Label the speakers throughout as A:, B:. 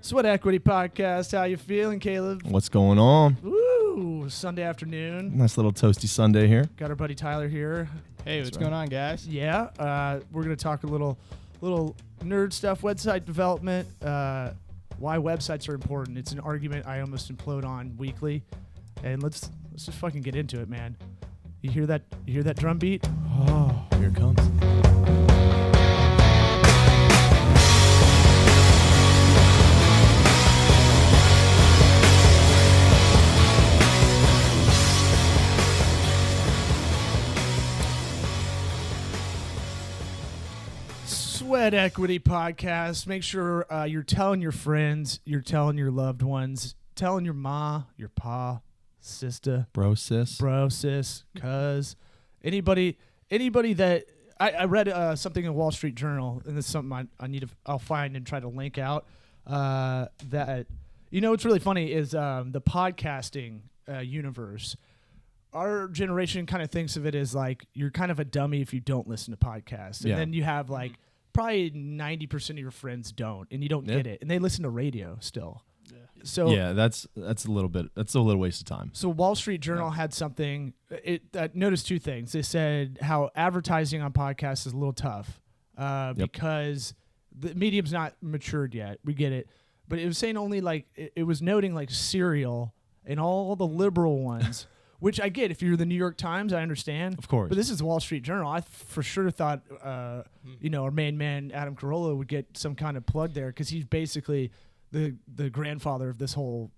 A: Sweat Equity Podcast. How you feeling, Caleb?
B: What's going on?
A: Woo! Sunday afternoon.
B: Nice little toasty Sunday here.
A: Got our buddy Tyler here.
C: Hey, what's going on, guys?
A: Yeah, we're gonna talk a little nerd stuff, website development, why websites are important. It's an argument I almost implode on weekly, and let's just fucking get into it, man. You hear that? You hear that drum beat?
B: Oh, here it comes.
A: Sweat Equity Podcast. Make sure you're telling your friends, you're telling your loved ones, telling your ma, your pa, sister,
B: Bro, sis.
A: cuz, anybody that I read something in Wall Street Journal, and this is something I'll find and try to link out. That what's really funny is the podcasting universe. Our generation kind of thinks of it as like you're kind of a dummy if you don't listen to podcasts, and then you have like probably 90% of your friends don't, and you don't get it, and they listen to radio still. Yeah. So
B: yeah, that's a little waste of time.
A: So Wall Street Journal had something. Noticed two things. They said how advertising on podcasts is a little tough because the medium's not matured yet. We get it, but it was saying only like it was noting like Serial and all the liberal ones. Which I get. If you're the New York Times, I understand.
B: Of course.
A: But this is the Wall Street Journal. I for sure thought, our main man, Adam Carolla, would get some kind of plug there because he's basically the grandfather of this whole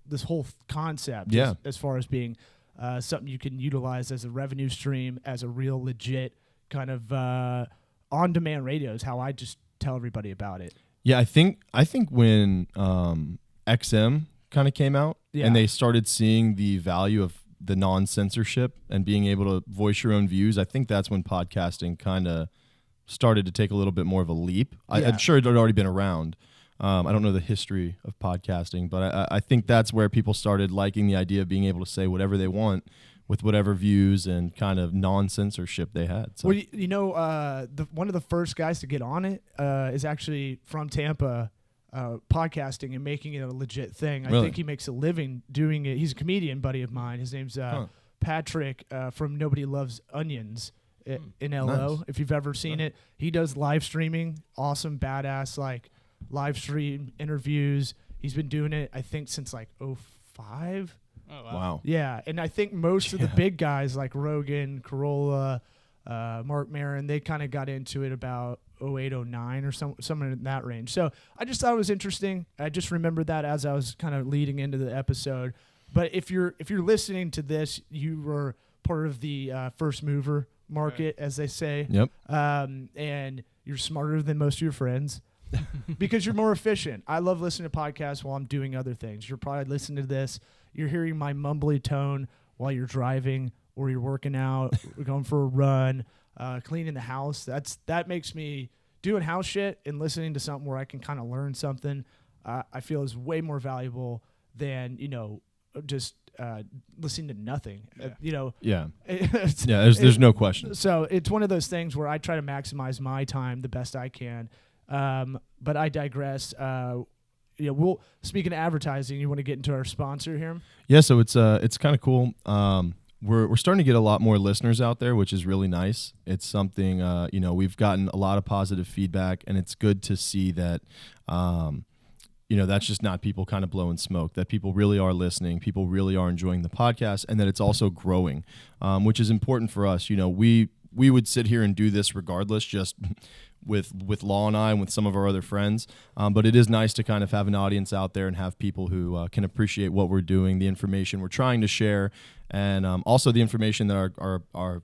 A: concept as far as being something you can utilize as a revenue stream, as a real legit kind of on-demand radio is how I just tell everybody about it.
B: Yeah, I think when XM kind of came out and they started seeing the value of the non-censorship and being able to voice your own views, I think that's when podcasting kind of started to take a little bit more of a leap. I'm sure it had already been around. I don't know the history of podcasting, but I think that's where people started liking the idea of being able to say whatever they want with whatever views and kind of non-censorship they had. So.
A: Well, one of the first guys to get on it is actually from Tampa, podcasting and making it a legit thing.
B: Really?
A: I think he makes a living doing it. He's a comedian buddy of mine. His name's Patrick from Nobody Loves Onions in LO. Nice. If you've ever seen it, he does live streaming, awesome, badass, like live stream interviews. He's been doing it, I think, since like 2005.
C: Oh,
B: wow.
A: Yeah, and I think most of the big guys like Rogan, Carolla, Mark Maron, they kind of got into it about 2008, 2009 or somewhere in that range. So I just thought it was interesting. I just remembered that as I was kind of leading into the episode. But if you're listening to this, you were part of the first mover market, as they say.
B: Yep.
A: And you're smarter than most of your friends because you're more efficient. I love listening to podcasts while I'm doing other things. You're probably listening to this. You're hearing my mumbly tone while you're driving or you're working out, going for a run, cleaning the house. That makes me doing house shit and listening to something where I can kind of learn something. I feel is way more valuable than just listening to nothing.
B: There's no question.
A: So it's one of those things where I try to maximize my time the best I can. But I digress. Speaking of advertising, you want to get into our sponsor here?
B: Yeah, so it's kind of cool. We're starting to get a lot more listeners out there, which is really nice. It's something, we've gotten a lot of positive feedback, and it's good to see that, that's just not people kind of blowing smoke, that people really are listening, people really are enjoying the podcast, and that it's also growing, which is important for us. We would sit here and do this regardless, just with Law and I and with some of our other friends. But it is nice to kind of have an audience out there and have people who can appreciate what we're doing, the information we're trying to share, and also the information that our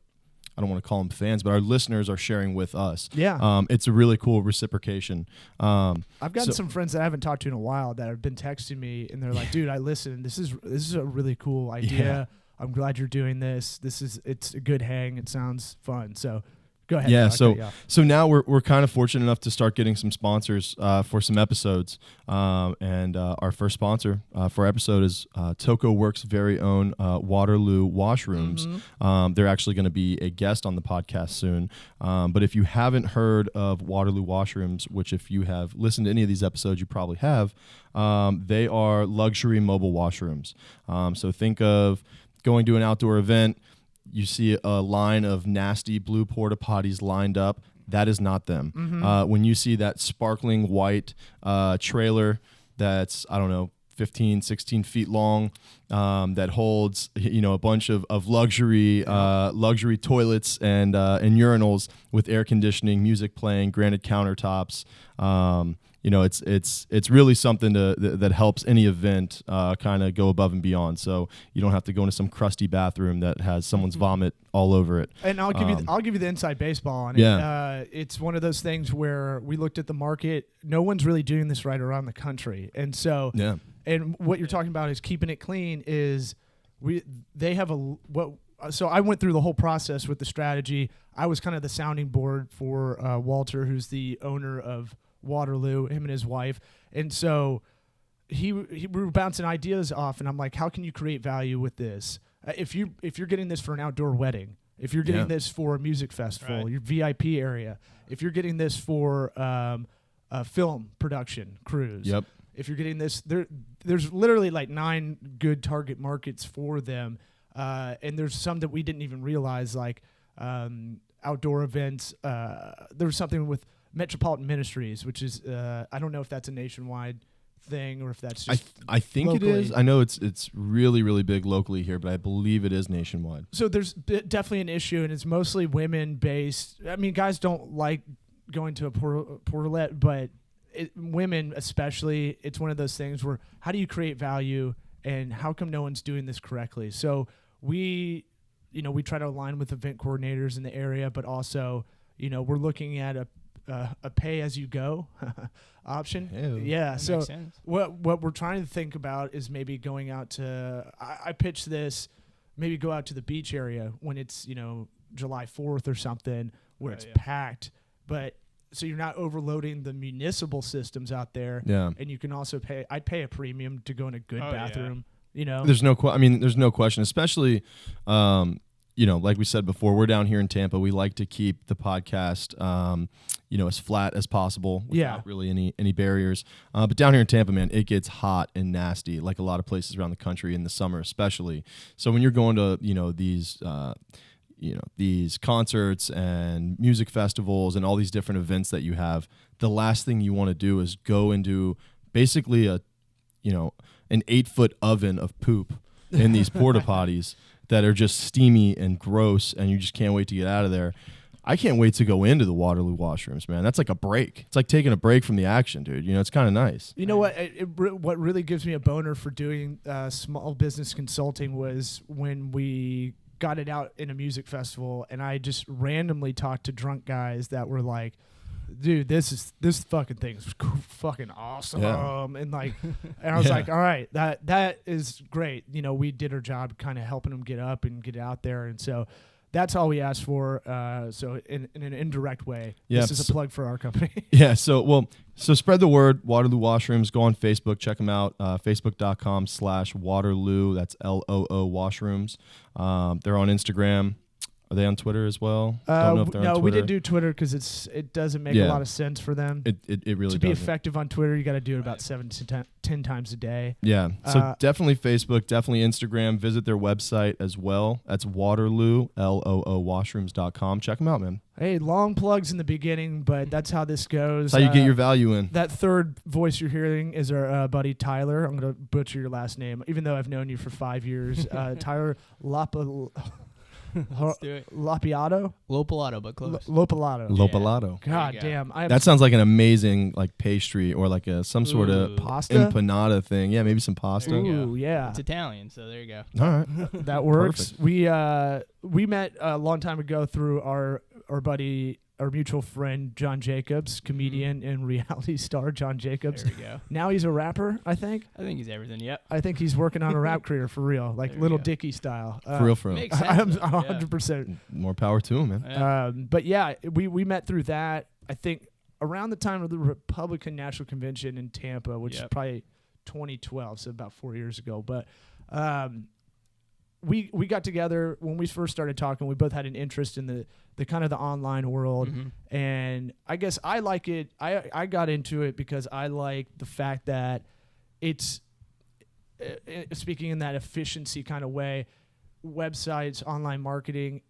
B: I don't want to call them fans, but our listeners are sharing with us.
A: Yeah.
B: It's a really cool reciprocation.
A: I've gotten some friends that I haven't talked to in a while that have been texting me, and they're like, dude, I listen. This is a really cool idea.
B: Yeah.
A: I'm glad you're doing this. It's a good hang. It sounds fun. So Go ahead.
B: Yeah,
A: I'll cut you off.
B: so now we're kind of fortunate enough to start getting some sponsors for some episodes, and our first sponsor for our episode is Toko Works' very own Waterloo Washrooms. They're actually going to be a guest on the podcast soon. But if you haven't heard of Waterloo Washrooms, which if you have listened to any of these episodes, you probably have, they are luxury mobile washrooms. So think of going to an outdoor event. You see a line of nasty blue porta potties lined up. That is not them. When you see that sparkling white trailer that's, I don't know, 15, 16 feet long, that holds, a bunch of luxury luxury toilets and urinals with air conditioning, music playing, granite countertops. It's really something that helps any event kind of go above and beyond. So you don't have to go into some crusty bathroom that has someone's vomit all over it.
A: And I'll give you the inside baseball on it.
B: Yeah.
A: It's one of those things where we looked at the market. No one's really doing this right around the country, and so
B: yeah.
A: And what you're talking about is keeping it clean. So I went through the whole process with the strategy. I was kind of the sounding board for Walter, who's the owner of Waterloo, him and his wife. And so we were bouncing ideas off, and I'm like, how can you create value with this? If you're getting this for an outdoor wedding, if you're getting this for a music festival, your VIP area, if you're getting this for a film production cruise,
B: Yep.
A: if you're getting this, there's literally like 9 good target markets for them. And there's some that we didn't even realize, like outdoor events. There was something with Metropolitan Ministries, which is I don't know if that's a nationwide thing or if that's just
B: I think
A: locally.
B: it is. I know it's really, really big locally here, but I believe it is nationwide.
A: So there's definitely an issue, and it's mostly women based. I mean, guys don't like going to a portalette, but women especially, it's one of those things where how do you create value, and how come no one's doing this correctly? So we try to align with event coordinators in the area, but also we're looking at a pay as you go option.
B: Ew.
A: Yeah.
C: That
A: So
C: makes sense.
A: what we're trying to think about is maybe going out to. I pitched this, maybe go out to the beach area when it's July 4th or something where it's packed, but. So you're not overloading the municipal systems out there.
B: Yeah.
A: And you can also pay. I'd pay a premium to go in a good bathroom.
B: There's no question, especially, like we said before, we're down here in Tampa. We like to keep the podcast, as flat as possible without really any barriers. But down here in Tampa, man, it gets hot and nasty, like a lot of places around the country in the summer, especially. So when you're going to, these concerts and music festivals and all these different events that you have, the last thing you want to do is go into basically an 8-foot oven of poop in these porta potties that are just steamy and gross, and you just can't wait to get out of there. I can't wait to go into the Waterloo washrooms, man. That's like a break. It's like taking a break from the action, dude. It's kind of nice.
A: You know what? What really gives me a boner for doing small business consulting was when we got it out in a music festival, and I just randomly talked to drunk guys that were like, dude, this fucking thing's fucking awesome.
B: Yeah.
A: And I was like, all right, that is great. We did our job kind of helping them get up and get out there. And so that's all we asked for. So in an indirect way, this is a plug for our company.
B: Yeah. So spread the word. Waterloo Washrooms. Go on Facebook. Check them out. Facebook.com/Waterloo. That's LOO Washrooms. They're on Instagram. Are they on Twitter as well? Don't know if they're on Twitter.
A: We didn't do Twitter because it doesn't make a lot of sense for them.
B: It really
A: to be
B: doesn't.
A: effective on Twitter, you got to do it about 7 to 10 times a day.
B: Yeah. So definitely Facebook, definitely Instagram. Visit their website as well. That's Waterloo, LOOWashrooms.com. Check them out, man.
A: Hey, long plugs in the beginning, but that's how this goes.
B: That's how you get your value in.
A: That third voice you're hearing is our buddy Tyler. I'm going to butcher your last name, even though I've known you for 5 years. Tyler
C: Let's do it.
A: LoPilato?
C: LoPilato, but close.
A: LoPilato.
B: LoPilato.
A: God
C: There you go.
A: damn.
B: That sounds like an amazing pastry or like some sort of
A: Pasta?
B: empanada thing. Yeah, maybe some pasta.
C: There you
A: Ooh, yeah.
C: It's Italian, so there you go.
B: All right.
A: That works.
B: Perfect.
A: We met a long time ago through our buddy our mutual friend John Jacobs, comedian and reality star John Jacobs.
C: There we go.
A: Now he's a rapper, I think.
C: I think he's everything. Yep.
A: I think he's working on a rap career for real, like
C: There we
A: Little
C: go.
A: Dicky style.
B: For real, for real.
C: Makes sense.
A: I'm
C: though.
A: 100%.
B: More power to him, man.
C: Yeah.
A: But yeah, we met through that. I think around the time of the Republican National Convention in Tampa, which is probably 2012, so about 4 years ago. But we got together when we first started talking. We both had an interest in the kind of the online world, and I guess I like it. I got into it because I like the fact that it's speaking in that efficiency kind of way. Websites, online marketing,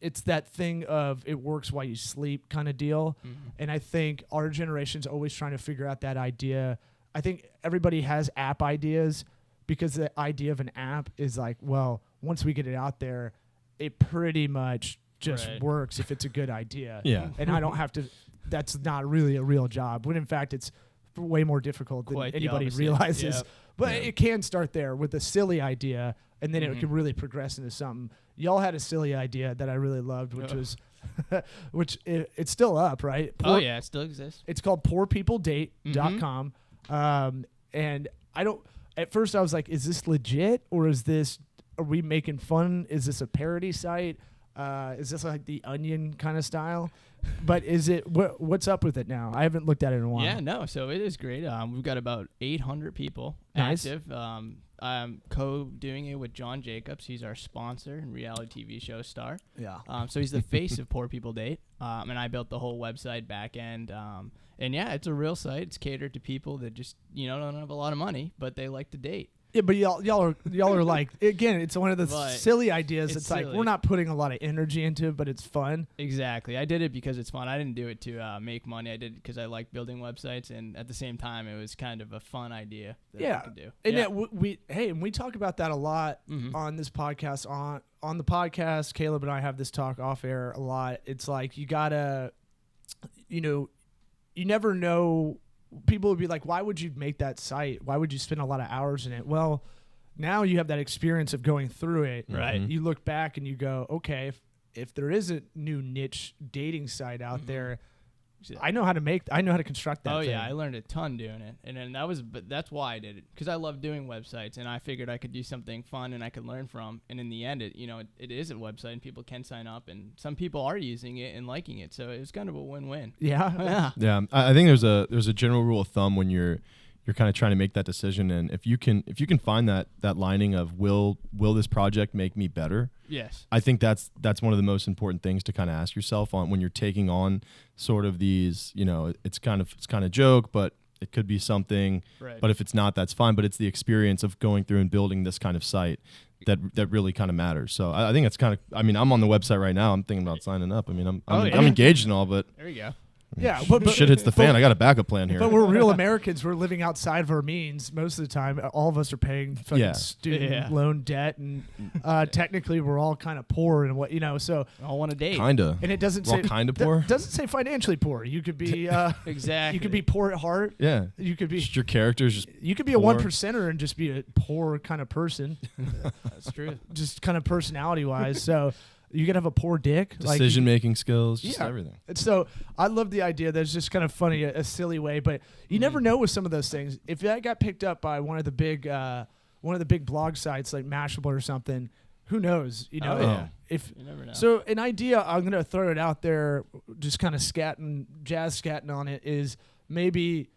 A: it's that thing of it works while you sleep kind of deal. And I think our generation's always trying to figure out that idea. I think everybody has app ideas because the idea of an app is like, well, once we get it out there, it pretty much just works if it's a good idea.
B: Yeah.
A: And I don't have to, that's not really a real job, when in fact it's way more difficult than
C: Quite the
A: anybody
C: opposite.
A: realizes.
C: Yep.
A: But it can start there with a silly idea, and then it can really progress into something. Y'all had a silly idea that I really loved, which was, it's still up, right?
C: Oh yeah, it still exists.
A: It's called poorpeopledate.com. And I don't, at first I was like, is this legit, or are we making fun? Is this a parody site? Is this like the Onion kind of style? But is it, what's up with it now? I haven't looked at it in a while.
C: Yeah, no. So it is great. We've got about 800 people active. I'm co-doing it with John Jacobs. He's our sponsor and reality TV show star.
A: Yeah.
C: So he's the face of Poor People Date. And I built the whole website back end. And yeah, it's a real site. It's catered to people that just, don't have a lot of money, but they like to date.
A: Yeah, but y'all are like, again, it's one of the silly ideas. It's like,
C: silly.
A: we're not putting a lot of energy into it, but it's fun.
C: Exactly. I did it because it's fun. I didn't do it to make money. I did it because I like building websites, and at the same time, it was kind of a fun idea that I could do.
A: And and we talk about that a lot on this podcast. On the podcast, Caleb and I have this talk off air a lot. It's like, you gotta, you never know. People would be like, why would you make that site? Why would you spend a lot of hours in it? Well, now you have that experience of going through it.
C: Right.
A: You look back and you go, okay, if there is a new niche dating site out there, I know how to construct that.
C: Oh
A: thing.
C: yeah, I learned a ton doing it, and then that's why I did it, because I love doing websites, and I figured I could do something fun and I could learn from. And in the end, it is a website, and people can sign up, and some people are using it and liking it, so it was kind of a win-win.
A: Yeah.
B: Yeah. I think there's a general rule of thumb when you're kind of trying to make that decision, and if you can find that lining of will this project make me better?
C: Yes.
B: I think that's one of the most important things to kind of ask yourself on when you're taking on sort of these, it's kind of joke, but it could be something.
C: Right.
B: But if it's not, that's fine. But it's the experience of going through and building this kind of site that really kind of matters. So I think it's kind of, I'm on the website right now. I'm thinking about signing up. I'm engaged and all, but
C: There you go.
A: Yeah, but
B: shit hits the fan. I got a backup plan here.
A: But we're real Americans. We're living outside of our means most of the time. All of us are paying fucking student loan debt, and technically we're all kind of poor and so
C: I all want to date.
B: Kinda.
A: and it doesn't
B: We're all
A: say
B: kinda poor.
A: Doesn't say financially poor. You could be
C: Exactly.
A: you could be poor at heart.
B: Yeah.
A: You could be
B: Just your character's just
A: you could be a
B: poor.
A: 1%er and just be a poor kind of person,
C: That's true.
A: just kind of personality wise. So you could have a poor dick.
B: decision making skills, just
A: Yeah.
B: everything.
A: And so I love the idea. That's just kind of funny, a silly way, but you never know with some of those things. If that got picked up by one of the big blog sites like Mashable or something, who knows?
C: Oh, yeah.
A: If
C: You never know.
A: so, an idea I'm gonna throw it out there, just kind of jazz scatting on it, is maybe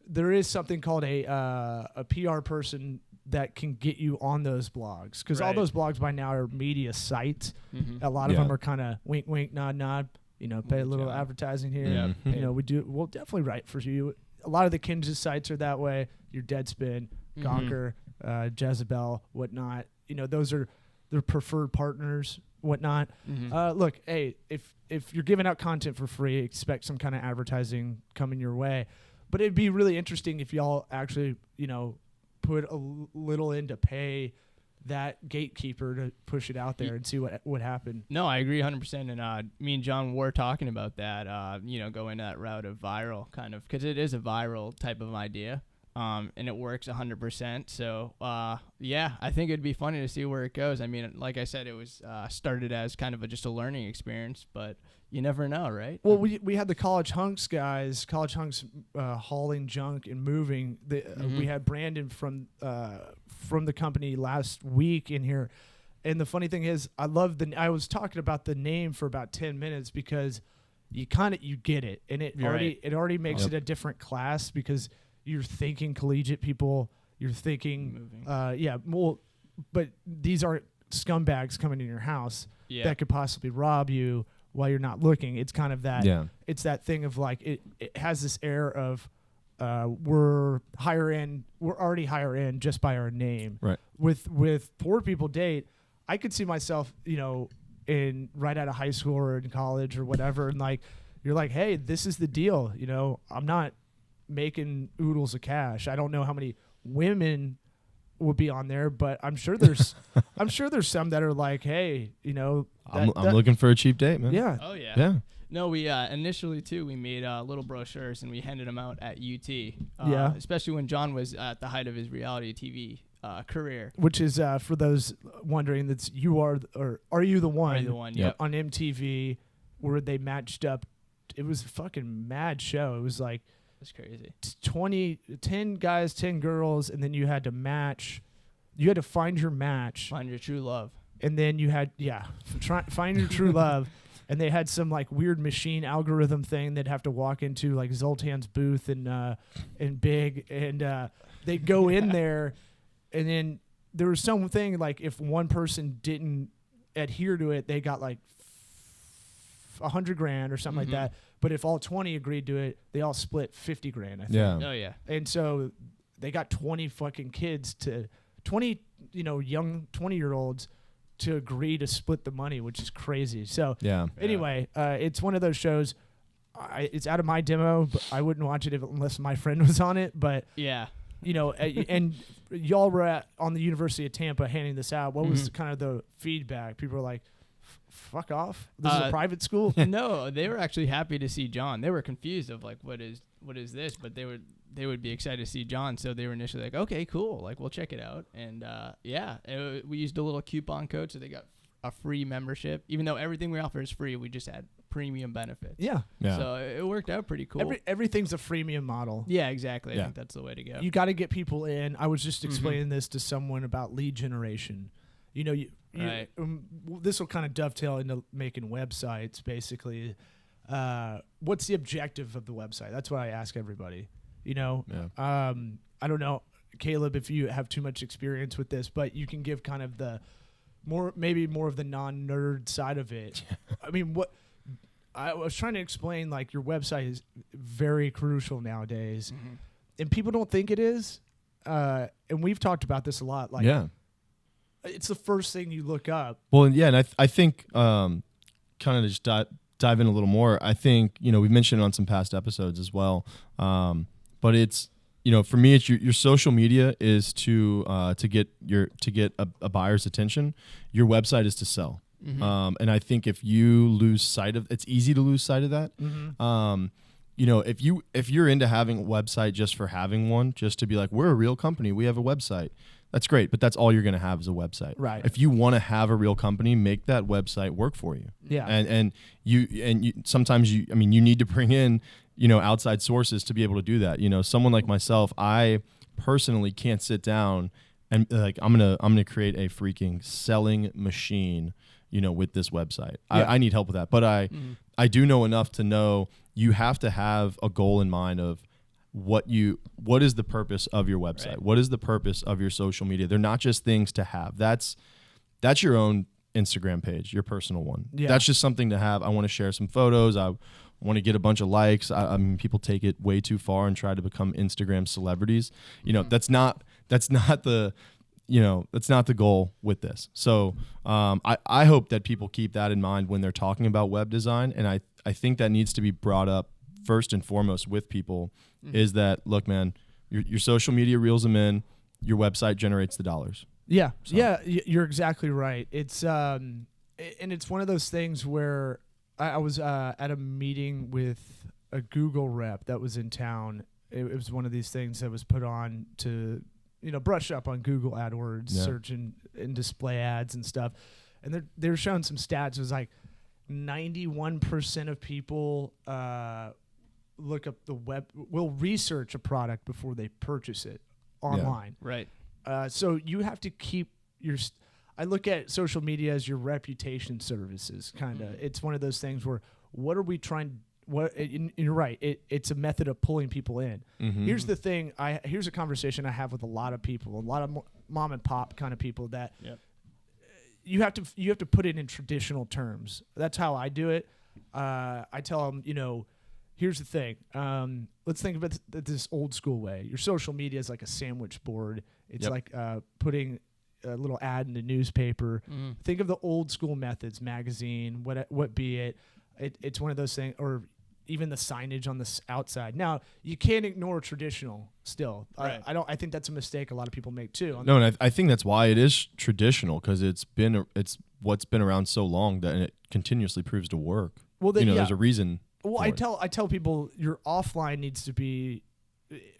A: there is something called a PR person that can get you on those blogs, because all
C: Right.
A: those blogs by now are media sites. A lot of
B: Yeah.
A: them are kind of wink, wink, nod, nod. Pay a little
C: John.
A: advertising here.
C: Yeah.
A: We'll definitely write for you. A lot of the Kinja sites are that way. Your Deadspin, Gawker, Jezebel, whatnot. Those are their preferred partners, whatnot. Look, hey, if you're giving out content for free, expect some kind of advertising coming your way. But it'd be really interesting if y'all actually, put a little in to pay that gatekeeper to push it out there and see what would happen.
C: No, I agree 100%. And me and John were talking about that, going that route of viral kind of, because it is a viral type of idea, and it works 100%. So, I think it'd be funny to see where it goes. I mean, like I said, it was started as kind of just a learning experience, but, you never know, right?
A: Well, we had the College Hunks guys, hauling junk and moving. We had Brandon from the company last week in here, and the funny thing is, I was talking about the name for about 10 minutes because you get it, and it already makes it a different class because you're thinking collegiate people, you're thinking moving. But these aren't scumbags coming in your house that could possibly rob you while you're not looking. It's kind of that. Yeah. It's that thing of like it has this air of we're higher end. We're already higher end just by our name.
B: Right.
A: With Poor People Date, I could see myself, in right out of high school or in college or whatever, and like you're like, hey, this is the deal. I'm not making oodles of cash. I don't know how many women would be on there, but I'm sure there's some that are like, hey,
B: I'm looking for a cheap date, man.
A: Yeah.
C: Oh yeah.
B: Yeah.
C: No, we initially too we made little brochures and we handed them out at UT. Especially when John was at the height of his reality TV career.
A: Which is for those wondering, that's Are You the One?
C: Are You the One? Yep.
A: On MTV, where they matched up. It was a fucking mad show. It was like
C: that's crazy.
A: 10 guys, 10 girls, and then you had to match. You had to find your match.
C: Find your true love. And
A: then you had find your true love. And they had some like weird machine algorithm thing they'd have to walk into, like Zoltan's booth and Big, and they'd go in there, and then there was something like if one person didn't adhere to it, they got like $100,000 or something like that. But if all 20 agreed to it, they all split $50,000. I think.
B: Yeah.
C: Oh yeah.
A: And so they got 20 fucking kids to 20, young 20-year-olds to agree to split the money, which is crazy. So anyway, it's one of those shows. It's out of my demo, but I wouldn't watch it unless my friend was on it. But
C: yeah,
A: and y'all were on the University of Tampa handing this out. What was kind of the feedback? People were like, fuck off. This is a private school.
C: No, they were actually happy to see John. They were confused of like, what is this? But they would be excited to see John. So they were initially like, okay, cool. Like, we'll check it out. And we used a little coupon code. So they got a free membership. Even though everything we offer is free, we just had premium benefits.
A: Yeah.
C: So it worked out pretty cool.
A: Everything's a freemium model.
C: Yeah, exactly. I think that's the way to go.
A: You got to get people in. I was just explaining this to someone about lead generation. Right. This will kind of dovetail into making websites, basically. What's the objective of the website? That's what I ask everybody. I don't know, Caleb, if you have too much experience with this, but you can give kind of the more of the non-nerd side of it. I mean, what I was trying to explain, like, your website is very crucial nowadays, and people don't think it is. And we've talked about this a lot. Like, it's the first thing you look up.
B: Well, yeah, and I think kind of just dive in a little more. I think we've mentioned it on some past episodes as well. But it's for me, it's your social media is to get a buyer's attention. Your website is to sell. And I think if you lose sight of, it's easy to lose sight of that. If you're into having a website just for having one, just to be like, we're a real company, we have a website. That's great, but that's all you're going to have is a website.
A: Right.
B: If you want to have a real company, make that website work for you.
A: Yeah.
B: And you sometimes you need to bring in, outside sources to be able to do that. Someone like myself, I personally can't sit down and like I'm gonna create a freaking selling machine, with this website. Yeah. I need help with that. But I do know enough to know you have to have a goal in mind of what is the purpose of your website? Right. What is the purpose of your social media? They're not just things to have. That's your own Instagram page, your personal one. Yeah. That's just something to have. I want to share some photos. I want to get a bunch of likes. I mean, people take it way too far and try to become Instagram celebrities. That's not the goal with this. So I hope that people keep that in mind when they're talking about web design. And I think that needs to be brought up first and foremost with people is that, look, man, your social media reels them in, your website generates the dollars.
A: Yeah. So. Yeah, you're exactly right. It's and it's one of those things where I was at a meeting with a Google rep that was in town. It was one of these things that was put on to, brush up on Google AdWords, search and display ads and stuff. And they're showing some stats. It was like 91% of people look up the will research a product before they purchase it online.
C: Right.
A: So you have to keep I look at social media as your reputation services, kind of. It's one of those things where what are we trying? You're right. It's a method of pulling people in. Here's the thing. Here's a conversation I have with a lot of people, a lot of mom and pop kind of people that you have to put it in traditional terms. That's how I do it. I tell them, here's the thing. Let's think of it this old school way. Your social media is like a sandwich board. It's like putting a little ad in the newspaper. Think of the old school methods, magazine, what be it. It's one of those things, or even the signage on the outside. Now, you can't ignore traditional still.
C: Right.
A: I think that's a mistake a lot of people make too.
B: No, and I think that's why it is traditional, because it's what's been around so long that it continuously proves to work. Well, there's a reason.
A: Well, I tell people your offline needs to be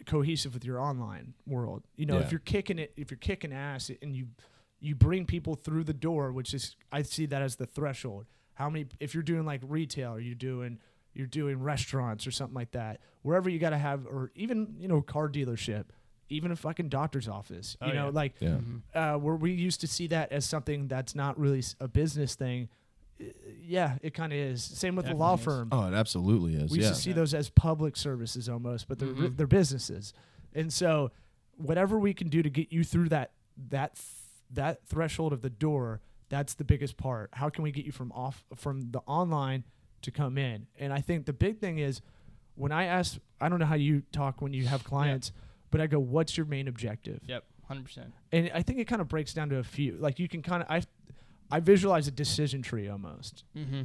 A: cohesive with your online world. If you're kicking ass and you bring people through the door, which is, I see that as the threshold. If you're doing like retail, or you're doing restaurants or something like that, wherever you got to have, or even, car dealership, even a fucking doctor's office, where we used to see that as something that's not really a business thing. Yeah, it kind of is. Same with the law firm.
B: Oh, it absolutely is.
A: We used to see those as public services almost, but they're businesses. And so whatever we can do to get you through that threshold of the door, that's the biggest part. How can we get you from the online to come in? And I think the big thing is, when I ask, I don't know how you talk when you have clients, but I go, what's your main objective?
C: Yep, 100%.
A: And I think it kind of breaks down to a few. Like, you can kind of, I visualize a decision tree almost.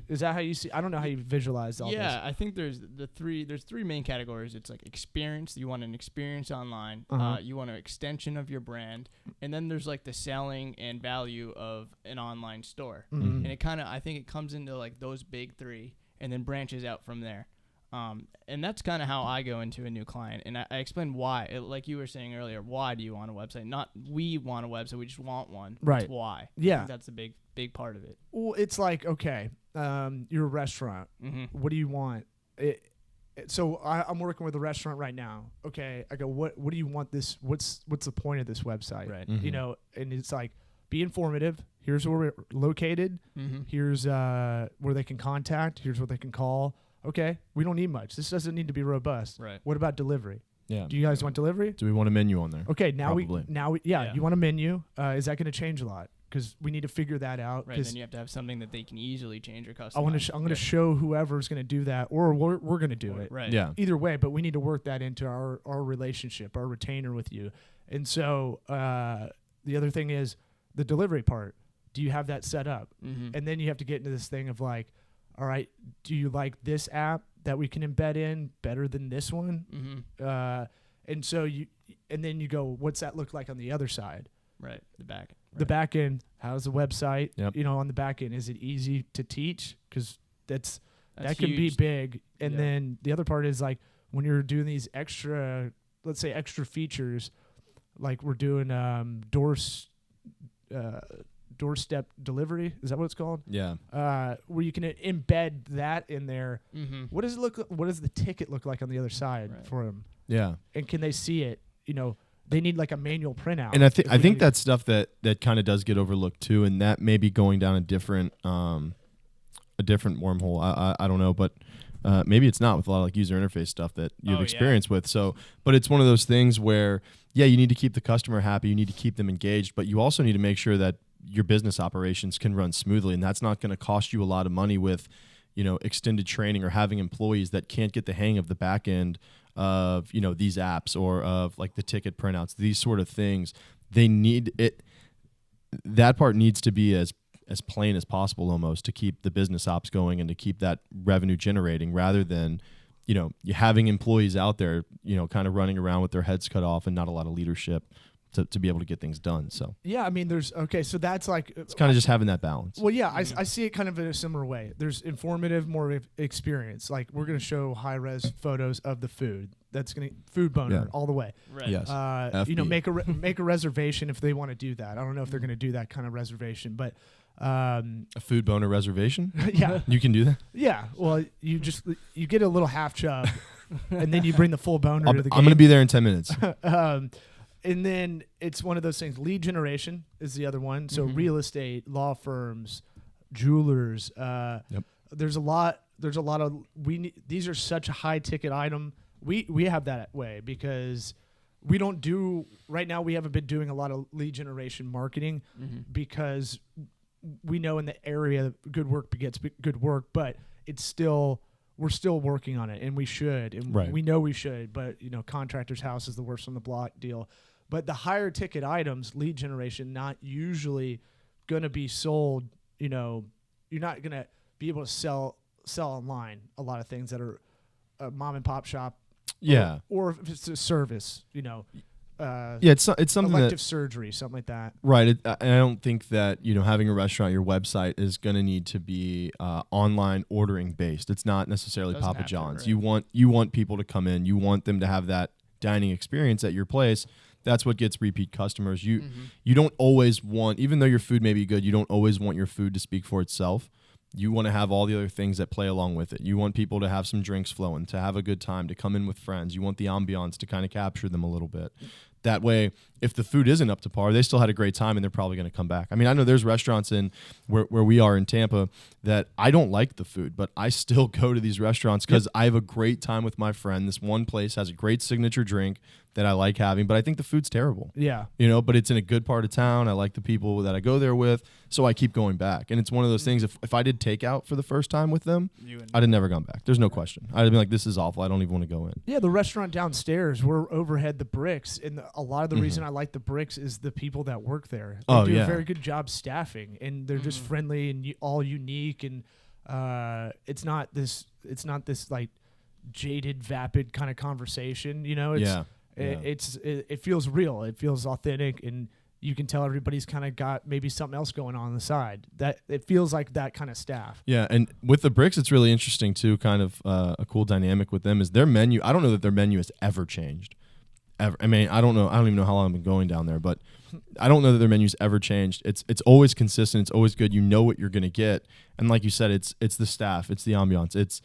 A: Is that how you see? I don't know how you visualize all this.
C: Yeah, I think there's three main categories. It's like experience. You want an experience online. You want an extension of your brand, and then there's like the selling and value of an online store. And I think it comes into like those big three, and then branches out from there. And that's kind of how I go into a new client, and I explain why. Like you were saying earlier, why do you want a website? Not we want a website, we just want one.
A: Right.
C: It's why.
A: Yeah.
C: I think that's a big part of it.
A: Well, it's like, okay, you're a restaurant. What do you want? So I'm working with a restaurant right now. Okay, I go, what do you want this? What's the point of this website?
C: Right.
A: And it's like, be informative. Here's where we're located. Here's where they can contact. Here's what they can call. Okay, we don't need much. This doesn't need to be robust.
C: Right.
A: What about delivery?
B: Yeah.
A: Do you guys want delivery?
B: Do we want a menu on there?
A: Okay, now
B: Probably.
A: You want a menu. Is that going to change a lot? Because we need to figure that out.
C: Right, then you have to have something that they can easily change or customize.
A: I'm going to show whoever's going to do that, or we're going to do it.
C: Right.
B: Yeah.
A: Either way, but we need to work that into our relationship, our retainer with you. And so the other thing is the delivery part. Do you have that set up? And then you have to get into this thing of like, all right, do you like this app that we can embed in better than this one? And so then you go, what's that look like on the other side?
C: Right, the back. Right.
A: The back end, how's the website?
B: Yep.
A: On the back end, is it easy to teach? Because that can be
C: huge.
A: big. And then the other part is like, when you're doing these extra features, like we're doing doorstep delivery, is that what it's called?
B: Yeah.
A: Where you can embed that in there. What does the ticket look like on the other side for them? Yeah. And can they see it? They need like a manual printout.
B: And I think that's stuff that kind of does get overlooked too, and that may be going down a different wormhole. I don't know, but maybe it's not with a lot of like user interface stuff that you have experience with. So, but it's one of those things where you need to keep the customer happy, you need to keep them engaged, but you also need to make sure that your business operations can run smoothly, and that's not going to cost you a lot of money with extended training or having employees that can't get the hang of the back end of these apps or of like the ticket printouts, these sort of things. They need it. That part needs to be as plain as possible, almost, to keep the business ops going and to keep that revenue generating, rather than you having employees out there kind of running around with their heads cut off and not a lot of leadership to be able to get things done. So
A: I mean, so that's like,
B: it's kind of just having that balance.
A: Well, I see it kind of in a similar way. There's informative, more of experience. Like, we're going to show high res photos of the food. That's going to food boner all the way.
C: Right.
B: Yes.
A: Make a reservation if they want to do that. I don't know if they're going to do that kind of reservation, but
B: A food boner reservation?
A: Yeah.
B: You can do that?
A: Yeah. Well, you get a little half chub, and then you bring the full boner to the game.
B: I'm going to be there in 10 minutes.
A: And then it's one of those things. Lead generation is the other one. So real estate, law firms, jewelers. There's a lot of these are such a high ticket item. We have that way because we don't do right now. We haven't been doing a lot of lead generation marketing because we know in the area good work begets good work, but we're still working on it, and we should, and we know we should. But contractor's house is the worst on the block deal. But the higher ticket items, lead generation, not usually going to be sold. You're not going to be able to sell online a lot of things that are a mom and pop shop.
B: Yeah.
A: Or if it's a service,
B: it's something
A: elective surgery, something like that.
B: Right. And I don't think that, having a restaurant, your website is going to need to be online ordering based. It's not necessarily Papa John's. Right. You want people to come in. You want them to have that dining experience at your place. That's what gets repeat customers. You don't always want, even though your food may be good, you don't always want your food to speak for itself. You want to have all the other things that play along with it. You want people to have some drinks flowing, to have a good time, to come in with friends. You want the ambiance to kind of capture them a little bit. That way, if the food isn't up to par, they still had a great time and they're probably going to come back. I mean, I know there's restaurants where we are in Tampa that I don't like the food, but I still go to these restaurants because I have a great time with my friend. This one place has a great signature drink that I like having, but I think the food's terrible.
A: Yeah.
B: But it's in a good part of town. I like the people that I go there with, so I keep going back. And it's one of those things, if I did takeout for the first time with them, I'd have never gone back. There's no question. I'd have been like, this is awful. I don't even want to go in.
A: Yeah, the restaurant downstairs, we're overhead the bricks, and a lot of the reason I like the bricks is the people that work there. They do a very good job staffing, and they're just friendly and all unique, and it's not this like jaded, vapid kind of conversation. It feels real. It feels authentic, and you can tell everybody's kind of got maybe something else going on the side. That it feels like that kind of staff.
B: Yeah, and with the bricks, it's really interesting too. Kind of a cool dynamic with them is their menu. I don't know that their menu has ever changed. Ever. I mean, I don't know. I don't even know how long I've been going down there, but I don't know that their menu's ever changed. It's always consistent. It's always good. You know what you're gonna get, and like you said, it's the staff. It's the ambiance. It's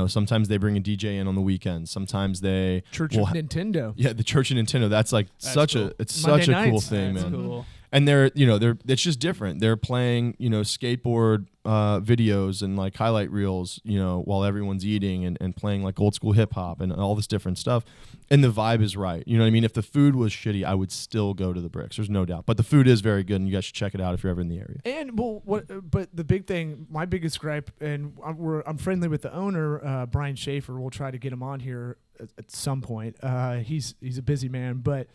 B: sometimes they bring a DJ in on the weekends. Sometimes they
A: Church of Nintendo.
B: Yeah, the Church of Nintendo. That's such
A: cool.
B: such a cool thing,
C: That's
B: man.
C: Cool.
B: And it's just different. They're playing, skateboard videos and like highlight reels, while everyone's eating and playing like old school hip hop and all this different stuff. And the vibe is right. You know what I mean? If the food was shitty, I would still go to the Bricks. There's no doubt. But the food is very good, and you guys should check it out if you're ever in the area.
A: And but the big thing, my biggest gripe, and I'm friendly with the owner, Brian Schaefer. We'll try to get him on here at some point. He's a busy man, but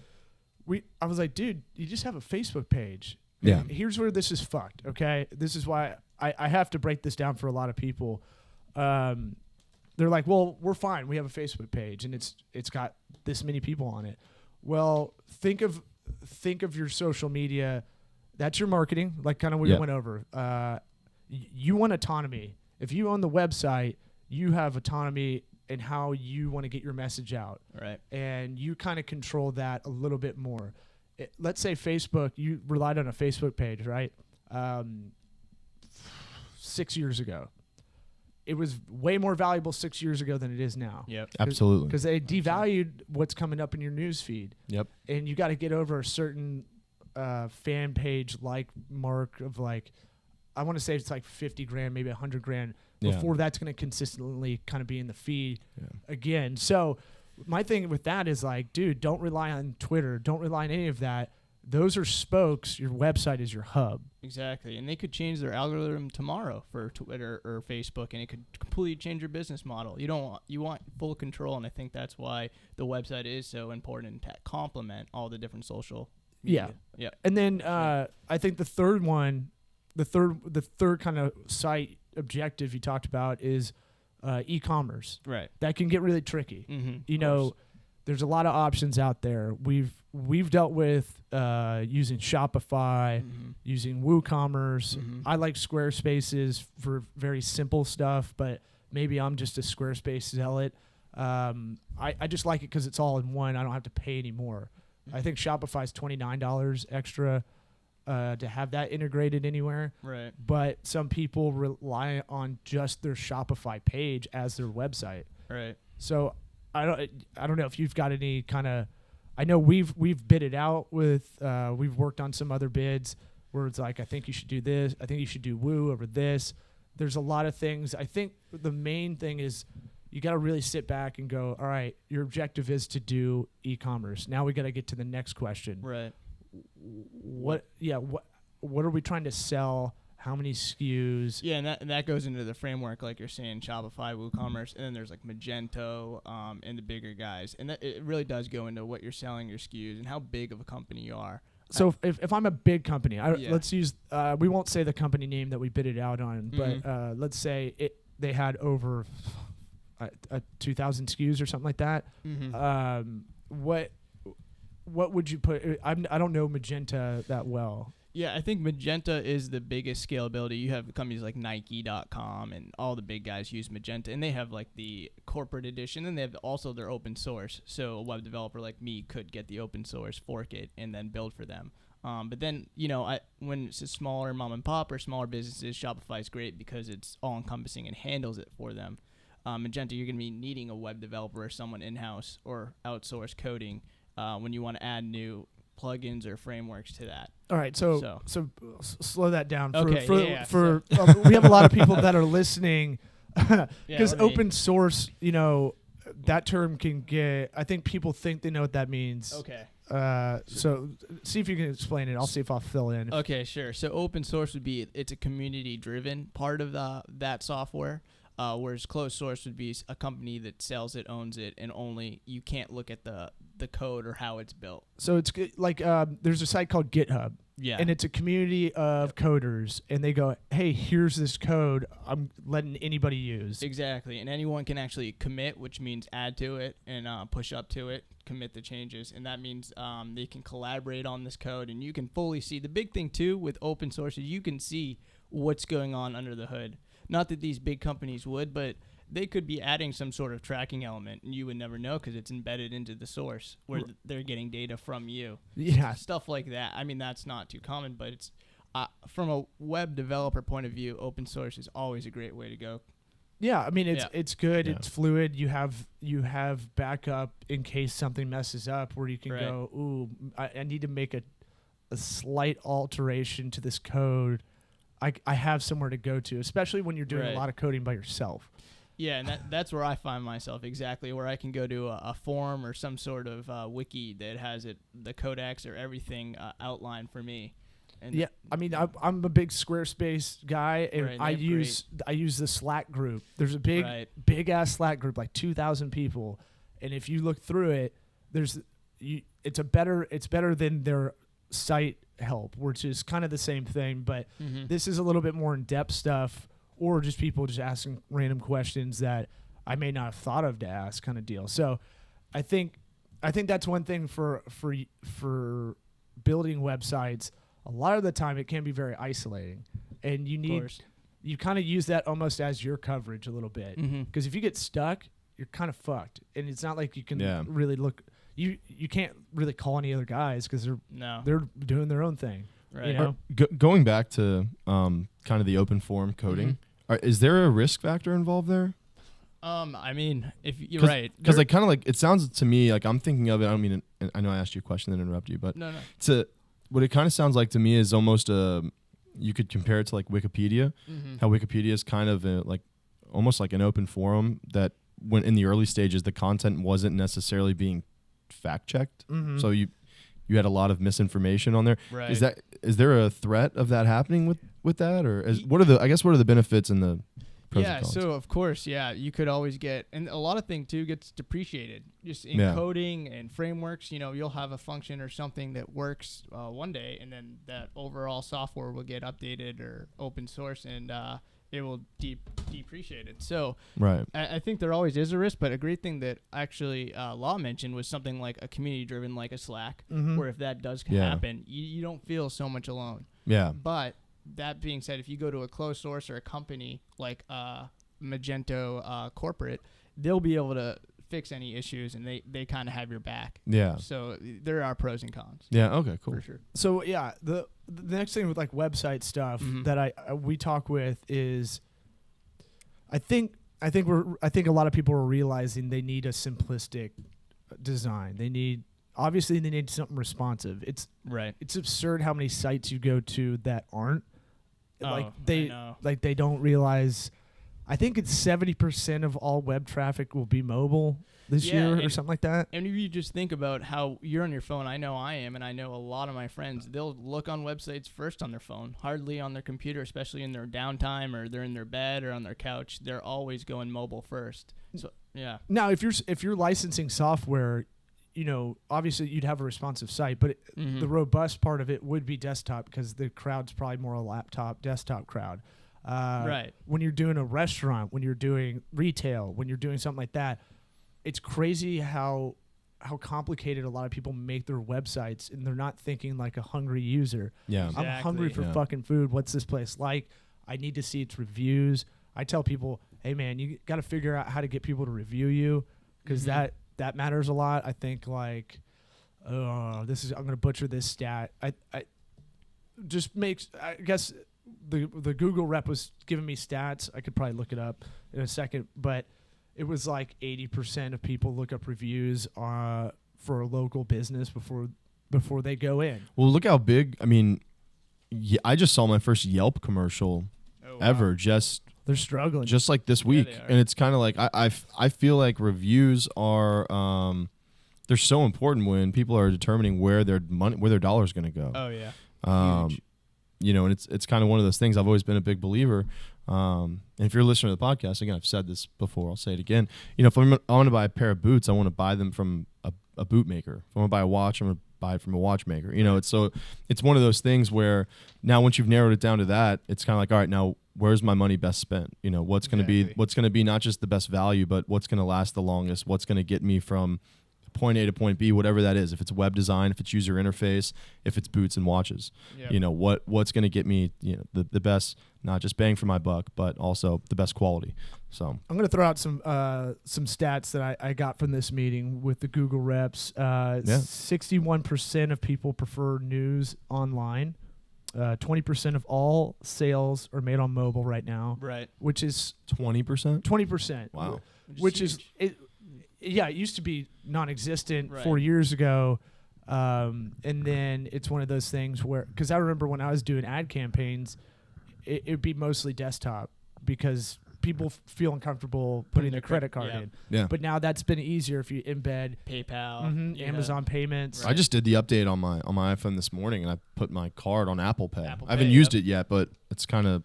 A: I was like, dude, you just have a Facebook page.
B: Yeah.
A: And here's where this is fucked. Okay, this is why I have to break this down for a lot of people. They're like, well, we're fine. We have a Facebook page, and it's got this many people on it. Well, think of your social media. That's your marketing, like kind of we went over. You want autonomy. If you own the website, you have autonomy in how you want to get your message out.
C: Right.
A: And you kind of control that a little bit more. Let's say Facebook, you relied on a Facebook page, right? 6 years ago. It was way more valuable 6 years ago than it is now.
C: Yep.
B: Absolutely.
A: Because they devalued what's coming up in your news feed.
B: Yep.
A: And you got to get over a certain fan page like mark of like, I want to say it's like 50 grand, maybe 100 grand before that's going to consistently kind of be in the feed again. So my thing with that is like, dude, don't rely on Twitter. Don't rely on any of that. Those are spokes. Your website is your hub.
C: Exactly. And they could change their algorithm tomorrow for Twitter or Facebook, and it could completely change your business model. You want full control, and I think that's why the website is so important to complement all the different social media. Yeah.
A: And then I think the third one, the third kind of site objective you talked about is e-commerce.
C: Right.
A: That can get really tricky.
C: Mm-hmm,
A: there's a lot of options out there. We've dealt with using Shopify, using WooCommerce. I like Squarespaces for very simple stuff, but maybe I'm just a Squarespace zealot. I just like it because it's all in one. I don't have to pay any more. I think Shopify is $29 extra. to have that integrated anywhere.
C: Right.
A: But some people rely on just their Shopify page as their website.
C: Right.
A: So I don't know if you've got any kind of. I know we've bid it out with. We've worked on some other bids where it's like, I think you should do this. I think you should do Woo over this. There's a lot of things. I think the main thing is you got to really sit back and go, all right, your objective is to do e-commerce. Now we got to get to the next question.
C: Right.
A: What are we trying to sell? How many SKUs?
C: Yeah, and that goes into the framework, like you're saying, Shopify, WooCommerce, and then there's like Magento and the bigger guys. And it really does go into what you're selling, your SKUs, and how big of a company you are.
A: So if I'm a big company, let's use, we won't say the company name that we bid it out on, but let's say they had over 2,000 SKUs or something like that. What would you put? I don't know Magento that well.
C: Yeah, I think Magento is the biggest scalability. You have companies like Nike.com and all the big guys use Magento, and they have like the corporate edition, and they have also their open source. So a web developer like me could get the open source, fork it, and then build for them. But then, when it's a smaller mom and pop or smaller businesses, Shopify is great because it's all encompassing and handles it for them. Magento, you're going to be needing a web developer or someone in-house or outsource coding when you want to add new plugins or frameworks to that.
A: All right, so slow that down.
C: Okay,
A: We have a lot of people that are listening because open source, that term can get. I think people think they know what that means.
C: Okay.
A: So see if you can explain it. I'll see if I'll fill in.
C: Okay, sure. So open source would be it's a community-driven part of that software. Whereas closed source would be a company that sells it, owns it, and only you can't look at the code or how it's built.
A: So it's like there's a site called GitHub.
C: Yeah.
A: And it's a community of coders, and they go, hey, here's this code I'm letting anybody use.
C: Exactly. And anyone can actually commit, which means add to it and push up to it, commit the changes. And that means they can collaborate on this code, and you can fully see. The big thing, too, with open source is you can see what's going on under the hood. Not that these big companies would, but they could be adding some sort of tracking element, and you would never know because it's embedded into the source where they're getting data from you.
A: Yeah.
C: Stuff like that. I mean, that's not too common, but it's from a web developer point of view, open source is always a great way to go.
A: Yeah, I mean, it's good.
B: Yeah.
A: It's fluid. You have backup in case something messes up where you can go, ooh, I need to make a slight alteration to this code. I have somewhere to go to, especially when you're doing a lot of coding by yourself.
C: Yeah, and that's where I find myself exactly, where I can go to a forum or some sort of wiki that has the codex or everything outlined for me. And
A: yeah, I mean, I'm a big Squarespace guy, and I use the Slack group. There's a big ass Slack group, like 2,000 people, and if you look through it, it's better than their site help, which is kind of the same thing, but this is a little bit more in-depth stuff, or just people just asking random questions that I may not have thought of to ask, kind of deal. So I think that's one thing for building websites. A lot of the time it can be very isolating, and you kind of use that almost as your coverage a little bit, because if you get stuck, you're kind of fucked, and it's not like you can really look. You can't really call any other guys because they're doing their own thing.
C: Right.
A: You know?
B: Going back to kind of the open form coding, is there a risk factor involved there?
C: I mean, if you're right,
B: because like kind of like it sounds to me like I'm thinking of it. I don't mean I know I asked you a question and interrupted you, but
C: no.
B: What it kind of sounds like to me is almost you could compare it to like Wikipedia. How Wikipedia is kind of like almost like an open forum that when in the early stages the content wasn't necessarily being fact checked, so you had a lot of misinformation on there.
C: Right.
B: Is there a threat of that happening with that, or what are the benefits and the pros and cons?
C: So of course, you could always get, and a lot of things too gets depreciated just in coding and frameworks. You'll have a function or something that works one day, and then that overall software will get updated or open source, and it will depreciate it. So I think there always is a risk, but a great thing that actually Law mentioned was something like a community-driven, like a Slack, where if that does happen, you don't feel so much alone.
B: Yeah.
C: But that being said, if you go to a closed source or a company like Magento corporate, they'll be able to fix any issues, and they kind of have your back.
B: Yeah.
C: So there are pros and cons.
B: Yeah. Okay. Cool.
C: For sure.
A: So yeah, the next thing with like website stuff that we talk with is, I think a lot of people are realizing they need a simplistic design. They need something responsive. It's absurd how many sites you go to that aren't. They don't realize. I think it's 70% of all web traffic will be mobile this year or something like that.
C: And if you just think about how you're on your phone, I know I am, and I know a lot of my friends, they'll look on websites first on their phone, hardly on their computer, especially in their downtime or they're in their bed or on their couch. They're always going mobile first. So yeah.
A: Now, if you're licensing software, obviously you'd have a responsive site, but the robust part of it would be desktop because the crowd's probably more a laptop, desktop crowd.
C: Right.
A: When you're doing a restaurant, when you're doing retail, when you're doing something like that, it's crazy how complicated a lot of people make their websites, and they're not thinking like a hungry user.
B: Yeah.
C: Exactly.
A: I'm hungry for fucking food. What's this place like? I need to see its reviews. I tell people, hey man, you got to figure out how to get people to review you, because that matters a lot. I think like, I'm going to butcher this stat. I guess the Google rep was giving me stats. I could probably look it up in a second, but it was like 80% of people look up reviews for a local business before they go in.
B: Well, look how big. I mean, I just saw my first Yelp commercial ever.
A: They're struggling.
B: Just like this week, and it's kind of like I feel like reviews are they're so important when people are determining where their dollar is going to go.
C: Oh yeah.
B: Huge. And it's kind of one of those things. I've always been a big believer. And if you're listening to the podcast, again, I've said this before, I'll say it again. If I want to buy a pair of boots, I want to buy them from a boot maker. If I want to buy a watch, I'm going to buy it from a watchmaker. It's one of those things where now once you've narrowed it down to that, it's kind of like, all right, now where's my money best spent? What's going to be not just the best value, but what's going to last the longest? What's going to get me from point A to point B, whatever that is. If it's web design, if it's user interface, if it's boots and watches, what's going to get me, the best, not just bang for my buck, but also the best quality. So
A: I'm going to throw out some stats that I got from this meeting with the Google reps. 61% of people prefer news online. 20% of all sales are made on mobile right now.
C: Right.
A: Which is
B: 20%?
A: 20%.
B: Wow.
A: Which is it used to be non-existent 4 years ago. And then it's one of those things where, because I remember when I was doing ad campaigns, it'd be mostly desktop because people feel uncomfortable putting their credit card in.
B: Yeah.
A: But now that's been easier if you embed
C: PayPal,
A: Amazon payments.
B: I just did the update on my iPhone this morning, and I put my card on Apple Pay.
C: Apple
B: I haven't
C: Pay,
B: used it yet, but it's kind of,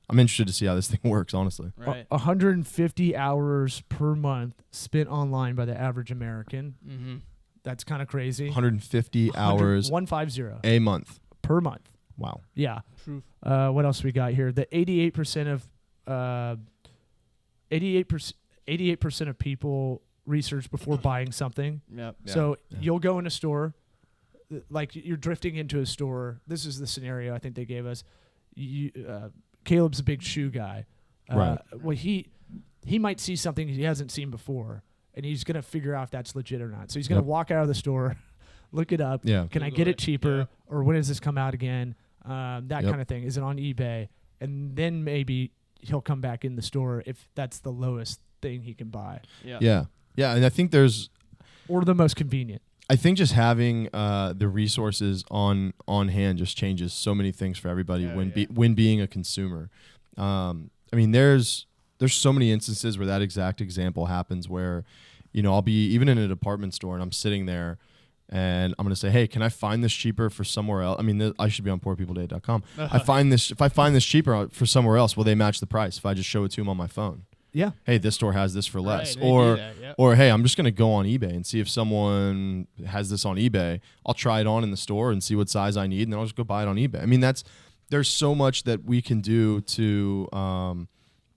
B: I'm interested to see how this thing works, honestly.
C: Right.
A: 150 hours per month spent online by the average American.
C: Mm-hmm.
A: That's kind of crazy.
B: 150 hours
A: 150
B: a month.
A: per month.
B: Wow.
A: Yeah.
C: Truth.
A: What else we got here? The 88% of 88% of people research before buying something.
C: Yep.
A: So you'll go in a store, like you're drifting into a store. This is the scenario I think they gave us. Caleb's a big shoe guy.
B: Right.
A: Well, he might see something he hasn't seen before, and he's gonna figure out if that's legit or not. So he's gonna walk out of the store, look it up.
B: Yeah.
A: Can I get it cheaper, or when does this come out again? That kind of thing. Is it on eBay? And then maybe he'll come back in the store if that's the lowest thing he can buy.
B: Yeah. And I think
A: or the most convenient.
B: I think just having the resources on hand just changes so many things for everybody when being a consumer. I mean, there's so many instances where that exact example happens where, I'll be even in a department store and I'm sitting there and I'm going to say, hey, can I find this cheaper for somewhere else? I mean, I should be on poorpeopleday.com. If I find this cheaper for somewhere else, will they match the price if I just show it to them on my phone?
A: Yeah.
B: Hey, this store has this for less.
C: Right,
B: Or hey, I'm just going to go on eBay and see if someone has this on eBay. I'll try it on in the store and see what size I need, and then I'll just go buy it on eBay. I mean, there's so much that we can do to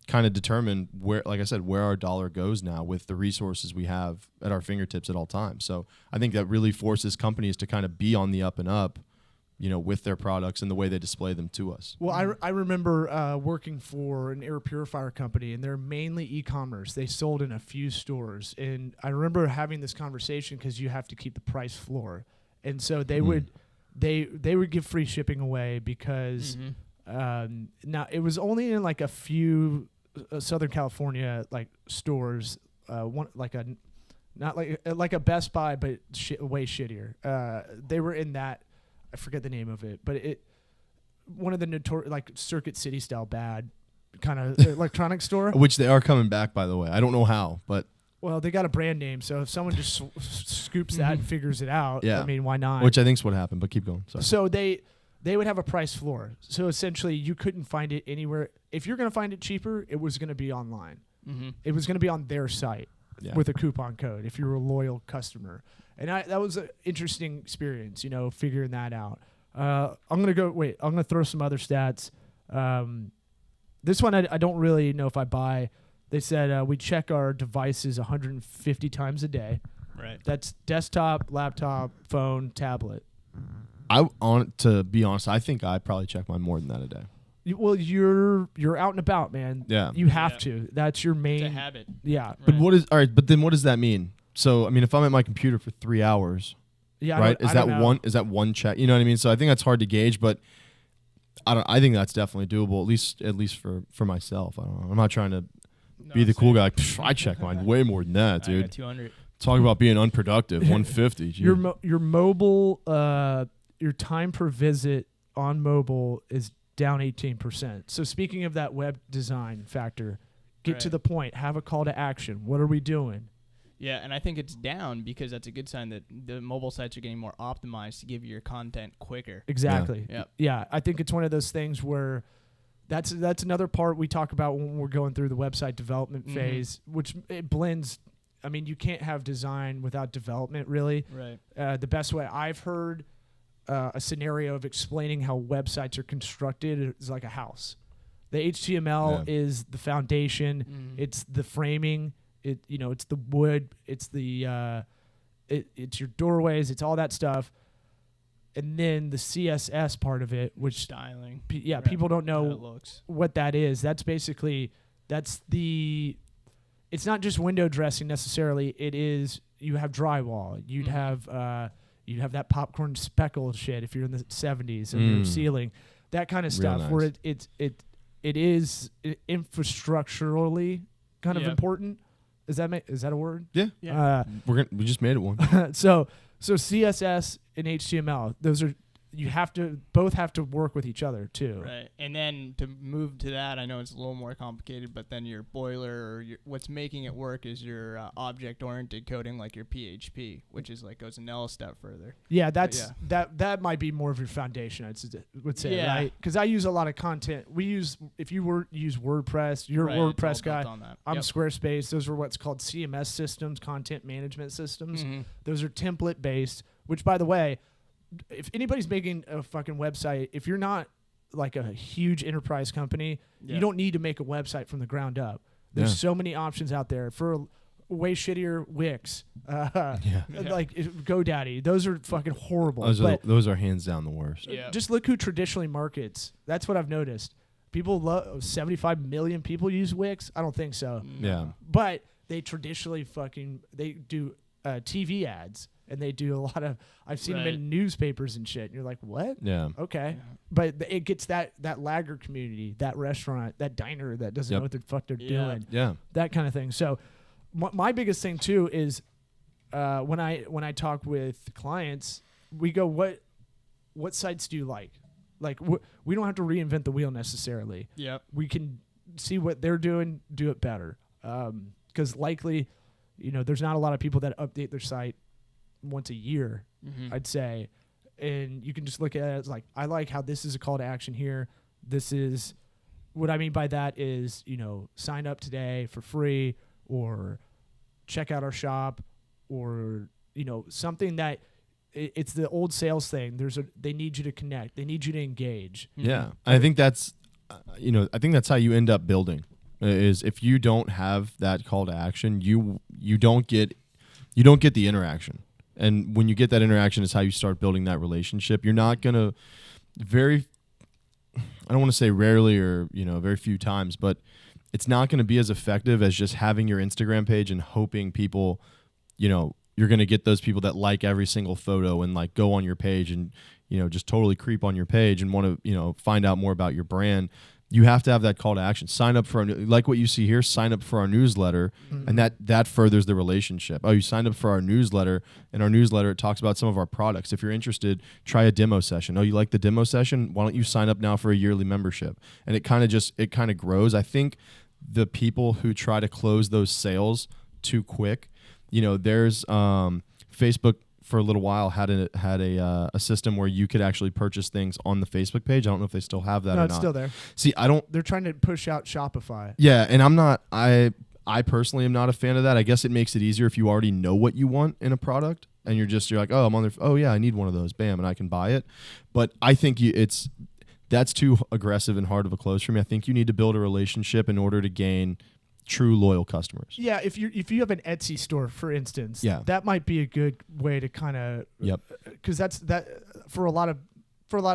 B: kind of determine where our dollar goes now with the resources we have at our fingertips at all times. So I think that really forces companies to kind of be on the up and up, with their products and the way they display them to us.
A: Well, I remember working for an air purifier company, and they're mainly e-commerce. They sold in a few stores, and I remember having this conversation because you have to keep the price floor, and so they would give free shipping away because now it was only in like a few Southern California like stores, one like a not like a Best Buy, but way shittier. They were in that. I forget the name of it, but one of the notorious like Circuit City style bad kind of electronic store,
B: which they are coming back, by the way. I don't know how, but
A: well, they got a brand name, so if someone just scoops that and figures it out, I mean, why not?
B: Which I think is what happened, but keep going. Sorry.
A: So they would have a price floor, so essentially you couldn't find it anywhere. If you're going to find it cheaper, it was going to be online. It was going to be on their site with a coupon code if you were a loyal customer. And that was an interesting experience, figuring that out. I'm going to throw some other stats. This one I don't really know if I buy. They said we check our devices 150 times a day.
C: Right.
A: That's desktop, laptop, phone, tablet.
B: To be honest, I think I probably check mine more than that a day.
A: You're out and about, man.
B: Yeah.
A: You have to. That's your main.
C: It's a habit.
A: Yeah.
C: Right.
B: But then what does that mean? So, I mean, if I'm at my computer for 3 hours, right? Is that one check? You know what I mean? So I think that's hard to gauge, but I think that's definitely doable, at least for myself. I don't know. I'm not trying to be the cool guy. Like, I check mine way more than that, dude.
C: 200.
B: Talk about being unproductive. 150. Geez.
A: Your mobile, your time per visit on mobile is down 18%. So speaking of that web design factor, get to the point. Have a call to action. What are we doing?
C: Yeah, and I think it's down because that's a good sign that the mobile sites are getting more optimized to give you your content quicker.
A: Exactly.
C: Yeah.
A: I think it's one of those things where that's another part we talk about when we're going through the website development phase, which it blends. I mean, you can't have design without development, really.
C: Right.
A: The best way I've heard a scenario of explaining how websites are constructed is like a house. The HTML is the foundation. It's the framing. It's the wood, it's the it's your doorways, it's all that stuff, and then the CSS part of it, which
C: styling.
A: People don't know what that is. That's basically it's not just window dressing necessarily. It is you have drywall, you'd have that popcorn speckle shit if you're in the 70s and your ceiling, that kind of stuff.
B: Nice.
A: Where it is infrastructurally kind of important. Is that a word?
B: Yeah. We just made it one.
A: So CSS and HTML, both have to work with each other too.
C: Right. And then to move to that, I know it's a little more complicated, but then your boiler or what's making it work is your object-oriented coding, like your PHP, which is like goes a step further.
A: Yeah, that might be more of your foundation, I would say, right? Because I use a lot of content. If you use WordPress, you're a WordPress guy. I'm Squarespace. Those are what's called CMS systems, content management systems. Those are template-based, which, by the way, if anybody's making a fucking website, if you're not like a huge enterprise company, you don't need to make a website from the ground up. There's so many options out there for way shittier Wix, like GoDaddy. Those are fucking horrible.
B: Those are hands down the worst.
C: Yeah.
A: Just look who traditionally markets. That's what I've noticed. People 75 million people use Wix. I don't think so.
B: Yeah.
A: But they traditionally they do TV ads. And they do a lot of, I've seen them in newspapers and shit. And you're like, what?
B: Yeah.
A: Okay. Yeah. But it gets that laggard community, that restaurant, that diner that doesn't know what the fuck they're doing.
B: Yeah.
A: That kind of thing. So my biggest thing too is when I talk with clients, we go, what sites do you like? Like we don't have to reinvent the wheel necessarily.
C: Yeah.
A: We can see what they're doing, do it better. Because likely, there's not a lot of people that update their site once a year, I'd say. And you can just look at it as like, I like how this is a call to action here. This is what I mean by that is, sign up today for free or check out our shop or, something that it's the old sales thing. They need you to connect. They need you to engage.
B: Yeah. I think that's, how you end up building is if you don't have that call to action, you don't get the interaction. And when you get that interaction is how you start building that relationship. You're not going to I don't want to say rarely or, very few times, but it's not going to be as effective as just having your Instagram page and hoping people, you're going to get those people that like every single photo and like go on your page and, just totally creep on your page and want to, find out more about your brand. You have to have that call to action. Sign up for like what you see here, sign up for our newsletter, and that furthers the relationship. Oh, you signed up for our newsletter, and our newsletter, it talks about some of our products. If you're interested, try a demo session. Oh, you like the demo session? Why don't you sign up now for a yearly membership? And it kind of grows. I think the people who try to close those sales too quick, there's Facebook for a little while had a system where you could actually purchase things on the Facebook page. I don't know if they still have that or not.
A: No, it's still there.
B: See,
A: They're trying to push out Shopify.
B: Yeah, and I personally am not a fan of that. I guess it makes it easier if you already know what you want in a product and you're like, oh, I'm on there. Oh yeah, I need one of those. Bam, and I can buy it. But I think that's too aggressive and hard of a close for me. I think you need to build a relationship in order to gain true loyal customers.
A: Yeah, if you have an Etsy store, for instance,
B: yeah,
A: that might be a good way to kind of because that for a lot of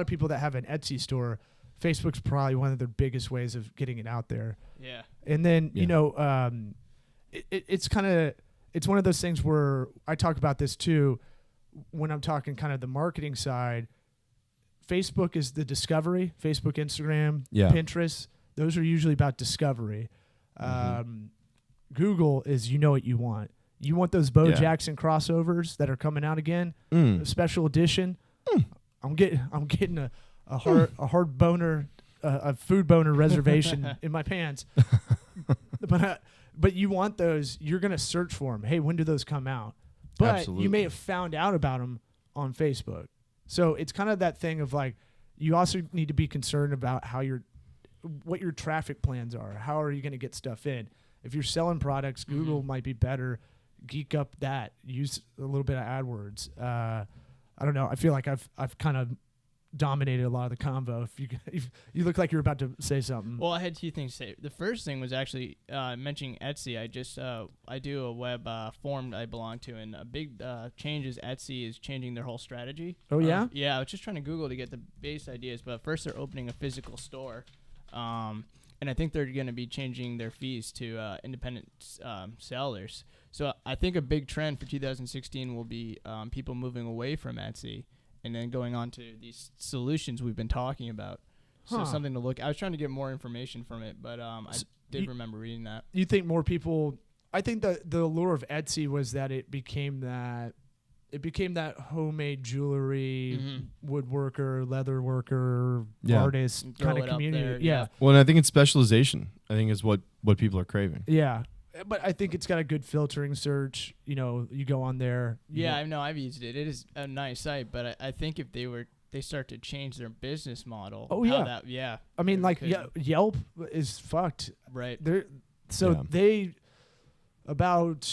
A: people that have an Etsy store, Facebook's probably one of their biggest ways of getting it out there.
C: Yeah,
A: and then it's one of those things where I talk about this too when I'm talking kind of the marketing side. Facebook is the discovery. Facebook, Instagram, Pinterest, those are usually about discovery. Google is what you want. You want those Bo Jackson crossovers that are coming out again, a special edition. I'm getting a hard boner, a food boner reservation in my pants. But you want those. You're gonna search for them. Hey, when do those come out? But
B: Absolutely.
A: You may have found out about them on Facebook. So it's kind of that thing of like, you also need to be concerned about what your traffic plans are. How are you going to get stuff in? If you're selling products, Google might be better. Geek up that. Use a little bit of AdWords. I don't know. I feel like I've kind of dominated a lot of the convo. If you look like you're about to say something.
C: Well, I had two things to say. The first thing was actually mentioning Etsy. I do a web forum I belong to, and a big change is Etsy is changing their whole strategy.
A: Oh yeah?
C: Yeah, I was just trying to Google to get the base ideas, but first they're opening a physical store. And I think they're going to be changing their fees to independent sellers. So I think a big trend for 2016 will be people moving away from Etsy and then going on to these solutions we've been talking about. So something to look. I was trying to get more information from it, but I did remember reading that.
A: You think more people? I think the allure of Etsy was that it became that homemade jewelry, woodworker, leather worker, artist kind of community. Yeah.
B: Well, and I think it's specialization. I think is what people are craving.
A: Yeah. But I think it's got a good filtering search. You go on there.
C: Yeah, I know. I've used it. It is a nice site, but I think if they start to change their business model.
A: Oh yeah. I mean, like Yelp is fucked.
C: Right.
A: They about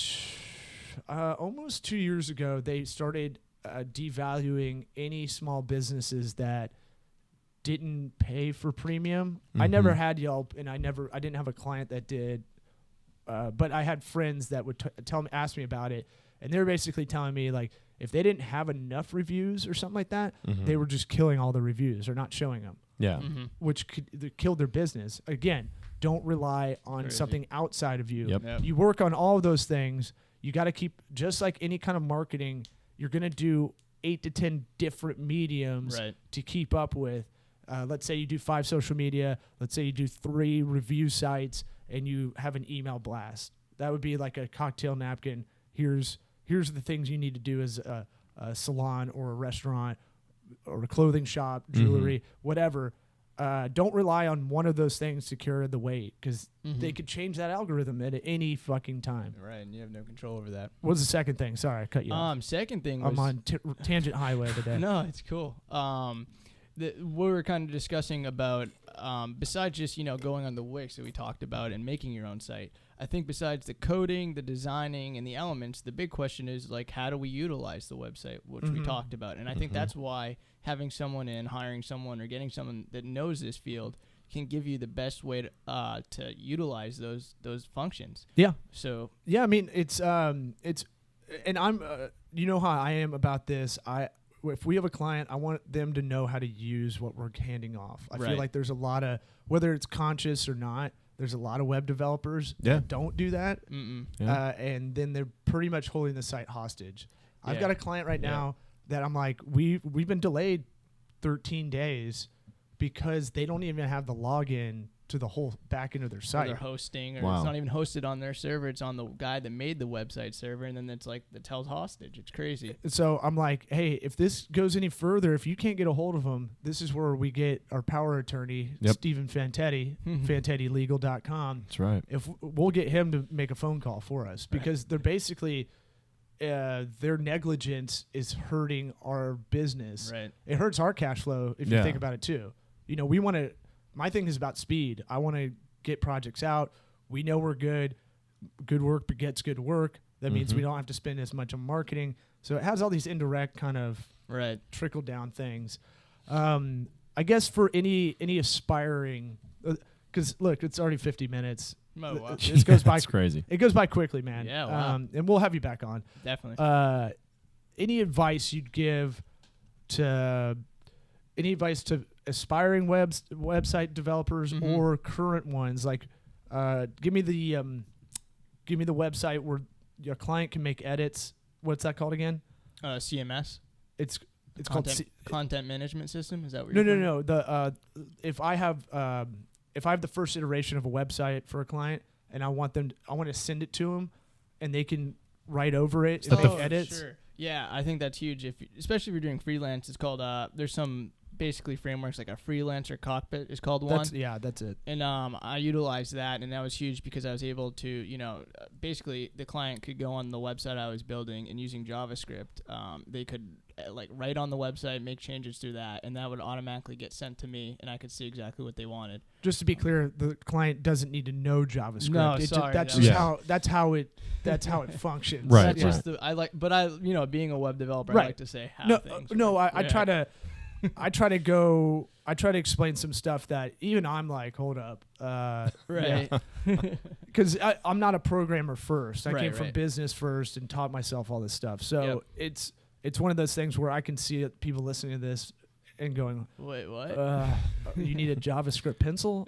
A: almost 2 years ago, they started devaluing any small businesses that didn't pay for premium. I never had Yelp, and I didn't have a client that did. But I had friends that would ask me about it, and they were basically telling me like if they didn't have enough reviews or something like that, they were just killing all the reviews or not showing them.
B: Yeah,
A: which killed their business. Again, don't rely on something outside of you.
B: Yep.
A: You work on all of those things. You got to keep, just like any kind of marketing, you're going to do 8 to 10 different mediums to keep up with. Let's say you do 5 social media. Let's say you do 3 review sites, and you have an email blast. That would be like a cocktail napkin. Here's the things you need to do as a salon or a restaurant or a clothing shop, jewelry, whatever. Don't rely on one of those things to carry the weight, because they could change that algorithm at any fucking time.
C: Right, and you have no control over that.
A: What's the second thing? Sorry, I cut you off.
C: Second thing was...
A: I'm on tangent highway today.
C: No, it's cool. We were kind of discussing about, besides just, going on the Wix that we talked about and making your own site, I think besides the coding, the designing, and the elements, the big question is, like, how do we utilize the website, which we talked about. And I think that's why having someone in, hiring someone, or getting someone that knows this field can give you the best way to utilize those functions.
A: Yeah.
C: So...
A: Yeah, I mean, it's and I'm, you know how I am about this. If we have a client, I want them to know how to use what we're handing off. I feel like there's a lot of, whether it's conscious or not, there's a lot of web developers that don't do that. And then they're pretty much holding the site hostage. I've got a client right now that I'm like, we've been delayed 13 days because they don't even have the login to the whole back end of their site.
C: Or they're hosting, or it's not even hosted on their server. It's on the guy that made the website server, and then it's like the held hostage. It's crazy.
A: So I'm like, hey, if this goes any further, if you can't get a hold of them, this is where we get our power attorney, Stephen Fantetti, FantettiLegal.com.
B: That's right.
A: If we'll get him to make a phone call for us because they're basically their negligence is hurting our business.
C: Right.
A: It hurts our cash flow if you think about it too. You know, we want to. My thing is about speed. I want to get projects out. We know we're good. Good work begets good work. That means we don't have to spend as much on marketing. So it has all these indirect kind of trickle down things. I guess for any aspiring, because look, it's already 50 minutes.
C: Oh, wow.
A: It goes by.
B: It's crazy.
A: It goes by quickly, man.
C: Yeah. Wow.
A: And we'll have you back on.
C: Definitely.
A: Any advice you'd give to aspiring website developers or current ones? Like, give me the website where your client can make edits. What's that called again?
C: CMS.
A: It's
C: called content management system. Is that what you're
A: No. If I have the first iteration of a website for a client and I want to send it to them, and they can write over it and make edits.
C: Sure. Yeah, I think that's huge. Especially if you're doing freelance, it's called. There's some basically frameworks like a freelancer cockpit is called one.
A: That's it.
C: And I utilized that, and that was huge because I was able to, basically the client could go on the website I was building, and using JavaScript, they could like write on the website, make changes through that, and that would automatically get sent to me, and I could see exactly what they wanted.
A: Just to be clear, the client doesn't need to know JavaScript.
C: No,
A: that's how it functions.
B: Right.
C: That's just being a web developer, I like to say how things.
A: I try to explain some stuff that even I'm like, hold up.
C: Right.
A: Because I'm not a programmer first. I came from business first and taught myself all this stuff. So it's one of those things where I can see people listening to this and going,
C: wait, what?
A: You need a JavaScript pencil?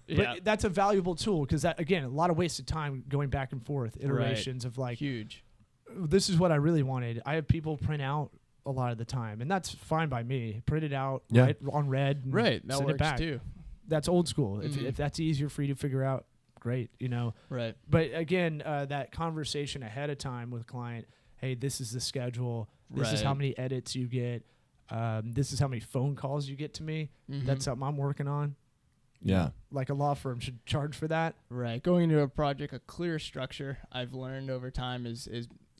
A: But that's a valuable tool because, again, a lot of wasted time going back and forth, iterations of like,
C: huge.
A: This is what I really wanted. I have people print out a lot of the time, and that's fine by me. Print it out on red. And
C: that
A: send
C: works
A: it back.
C: too.
A: That's old school. If that's easier for you to figure out, great.
C: Right.
A: But again, that conversation ahead of time with client. Hey, this is the schedule. This is how many edits you get. This is how many phone calls you get to me. That's something I'm working on.
B: Yeah.
A: Like a law firm should charge for that.
C: Right. Going into a project, a clear structure, I've learned over time is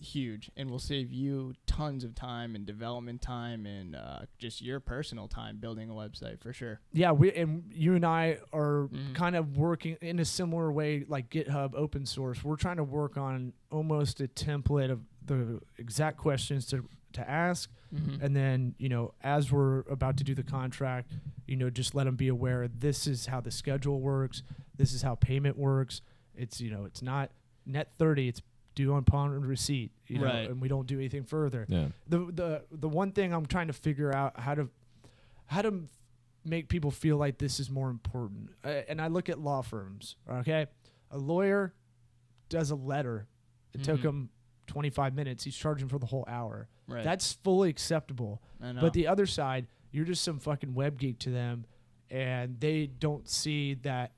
C: huge, and will save you tons of time and development time and just your personal time building a website for sure.
A: Yeah, you and I are kind of working in a similar way, like GitHub open source. We're trying to work on almost a template of the exact questions to ask, and then as we're about to do the contract, just let them be aware this is how the schedule works, this is how payment works. It's it's not net 30, it's due upon receipt, and we don't do anything further.
B: Yeah.
A: The one thing I'm trying to figure out how to make people feel like this is more important, and I look at law firms. Okay, a lawyer does a letter. It took him 25 minutes. He's charging for the whole hour.
C: Right.
A: That's fully acceptable.
C: I know.
A: But the other side, you're just some fucking web geek to them, and they don't see that.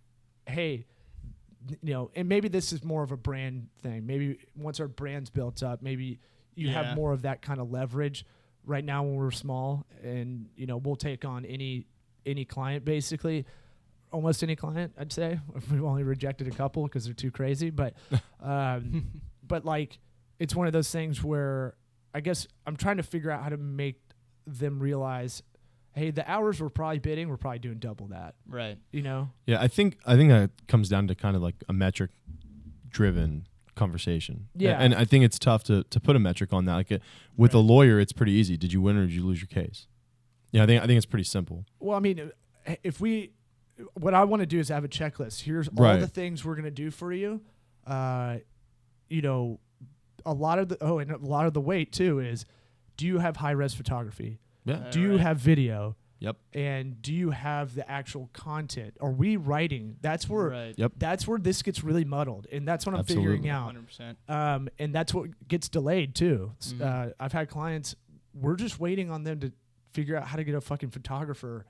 A: Hey. And maybe this is more of a brand thing. Maybe once our brand's built up, maybe you have more of that kind of leverage. Right now, when we're small, and we'll take on any client, basically, almost any client, I'd say. We've only rejected a couple because they're too crazy, but but like it's one of those things where I guess I'm trying to figure out how to make them realize, hey, the hours we're probably bidding, we're probably doing double that.
C: Right.
B: Yeah, I think that comes down to kind of like a metric driven conversation.
A: Yeah.
B: And I think it's tough to put a metric on that. Like with a lawyer, it's pretty easy. Did you win or did you lose your case? Yeah, I think it's pretty simple.
A: Well, I mean, what I want to do is have a checklist. Here's all the things we're going to do for you. a lot of the weight too is, do you have high res photography?
B: Yeah.
A: Do you have video?
B: Yep.
A: And do you have the actual content? Are we writing? That's where
C: Right.
B: Yep.
A: that's where this gets really muddled, and that's what I'm
B: Absolutely.
A: figuring out.
C: 100%.
A: And that's what gets delayed too. I've had clients, we're just waiting on them to figure out how to get a fucking photographer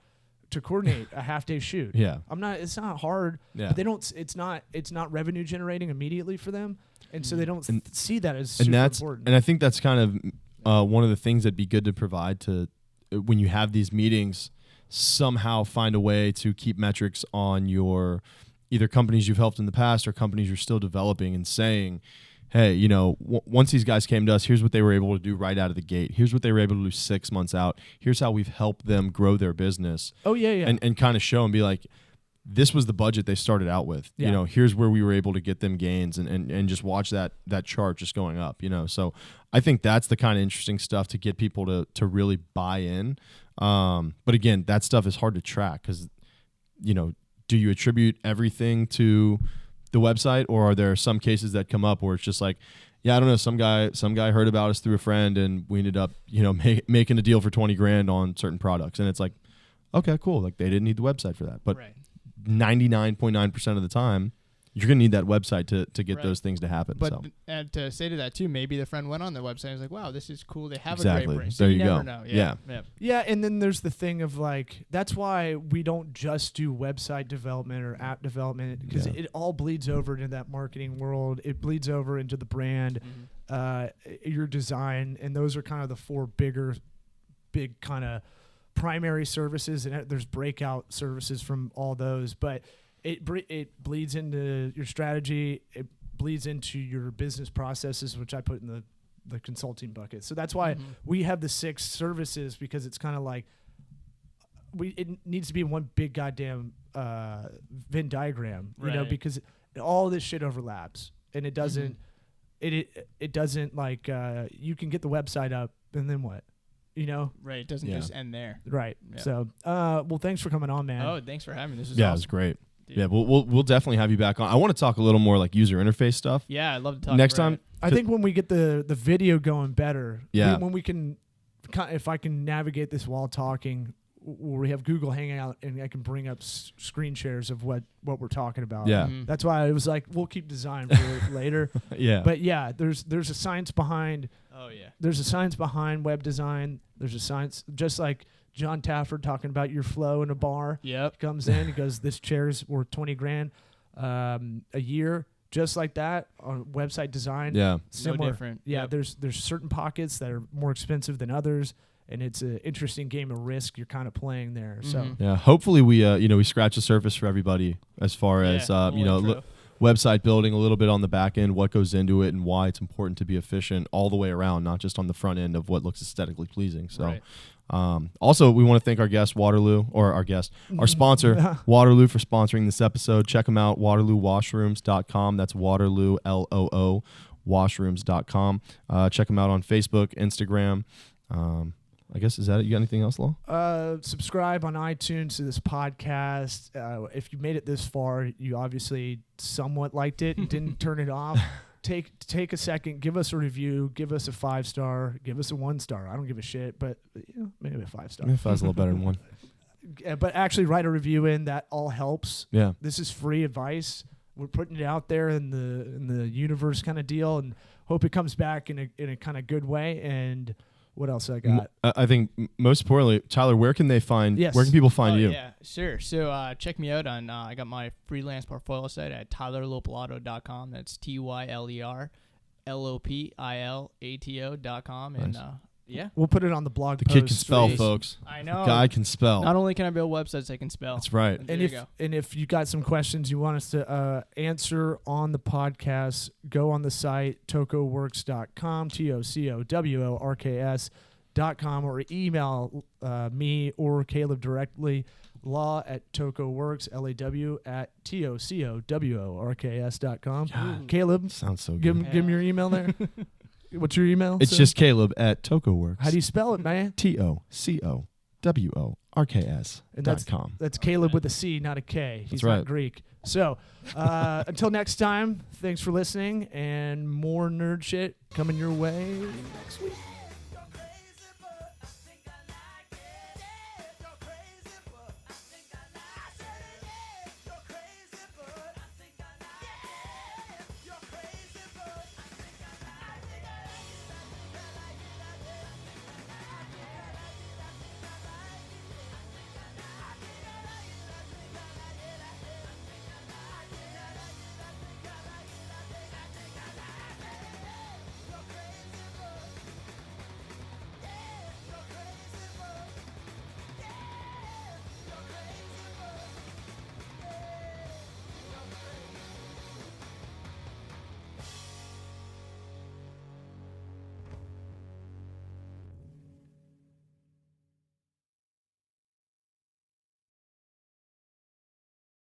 A: to coordinate a half-day shoot.
B: Yeah.
A: It's not hard,
B: Yeah.
A: but they don't. It's not revenue generating immediately for them, and so they don't see that as
B: And
A: super
B: that's
A: important.
B: and I think that's kind of one of the things that'd be good to provide to when you have these meetings. Somehow find a way to keep metrics on your either companies you've helped in the past or companies you're still developing, and saying, hey, once these guys came to us, here's what they were able to do right out of the gate. Here's what they were able to do 6 months out. Here's how we've helped them grow their business.
A: Oh yeah.
B: And kind of show and be like, this was the budget they started out with.
A: Yeah.
B: Here's where we were able to get them gains, and just watch that chart just going up. So I think that's the kind of interesting stuff to get people to really buy in. But again, that stuff is hard to track because, do you attribute everything to the website, or are there some cases that come up where it's just like, yeah, I don't know, some guy heard about us through a friend and we ended up, making a deal for 20 grand on certain products. And it's like, okay, cool. Like they didn't need the website for that. But 99.9% of the time, you're going to need that website to get those things to happen.
C: But
B: so.
C: And to say to that too, maybe the friend went on their website and was like, wow, this is cool. They have
B: Exactly.
C: a great brand.
B: There
C: So
B: you
C: never
B: go.
C: know.
B: Yeah.
A: Yeah, and then there's the thing of like, that's why we don't just do website development or app development, because it all bleeds over into that marketing world. It bleeds over into the brand, your design, and those are kind of the four big kind of primary services, and there's breakout services from all those. But it bleeds into your strategy. It bleeds into your business processes, which I put in the consulting bucket. So that's why we have the 6 services, because it's kind of like it needs to be one big goddamn Venn diagram, because all this shit overlaps, and it doesn't it doesn't like you can get the website up and then what,
C: Right. It doesn't just end there.
A: right.
C: Yeah.
A: So well, thanks for coming on, man.
C: Oh, thanks for having me. This was
B: Yeah,
C: awesome.
B: it was great.
C: Dude.
B: Yeah, we'll definitely have you back on. I want to talk a little more like user interface stuff.
C: Yeah, I'd love to talk
B: Next
C: about
B: time.
C: it.
A: I think when we get the video going better,
B: Yeah.
A: when we can, if I can navigate this while talking, where we have Google Hangout and I can bring up screen shares of what we're talking about.
B: Yeah.
A: That's why I was like, we'll keep design for later.
B: Yeah.
A: But yeah, there's a science behind.
C: Oh yeah.
A: There's a science behind web design. There's a science, just like John Tafford talking about your flow in a bar.
C: Yep.
A: Comes in, he goes, this chair's worth 20 grand a year. Just like that on website design.
B: Yeah.
A: Similar.
C: No different.
A: Yeah,
C: Yep.
A: there's certain pockets that are more expensive than others, and it's an interesting game of risk you're kind of playing there. So
B: Yeah. Hopefully we scratch the surface for everybody as far as website building, a little bit on the back end, what goes into it, and why it's important to be efficient all the way around, not just on the front end of what looks aesthetically pleasing. So.
C: Right.
B: Also, we want to thank our guest Waterloo, or our sponsor Waterloo, for sponsoring this episode. Check them out, WaterlooWashrooms.com. That's Waterloo, LOO, washrooms.com. Check them out on Facebook, Instagram. I guess, is that it? You got anything else, Lo?
A: subscribe on iTunes to this podcast. If you made it this far, you obviously somewhat liked it and didn't turn it off. Take a second, give us a review, give us a 5-star, give us a 1-star. I don't give a shit, but maybe a 5-star.
B: Maybe 5's a little better than 1.
A: But actually write a review in. That all helps.
B: Yeah.
A: This is free advice. We're putting it out there in the universe kind of deal, and hope it comes back in a kind of good way. And what else I got?
B: I think most importantly, Tyler, where can people find you?
C: Yeah, sure. So check me out on I got my freelance portfolio site at tylerlopilato.com. That's TYLERLOPILATO.com.
B: Nice.
C: And yeah,
A: We'll put it on the blog
B: The
A: post.
B: kid can spell,
C: Please.
B: folks.
C: I know.
B: The guy can spell.
C: Not only can I build websites, I can spell.
B: That's right.
C: There you go.
A: And if you got some questions you want us to answer on the podcast, go on the site tocoworks.com, TOCOWORKS.com, or email me or Caleb directly, law@tocoworks, LAW @TOCOWORKS.com.
B: God.
A: Caleb,
B: Sounds so
A: give
B: good.
A: him your email there. What's your email?
B: It's
A: sir?
B: just Caleb @TocoWorks.
A: How do you spell it, man?
B: TOCO WORKS.com.
A: That's Caleb with a C, not a K. He's
B: right.
A: not Greek. So until next time, thanks for listening, and more nerd shit coming your way next week.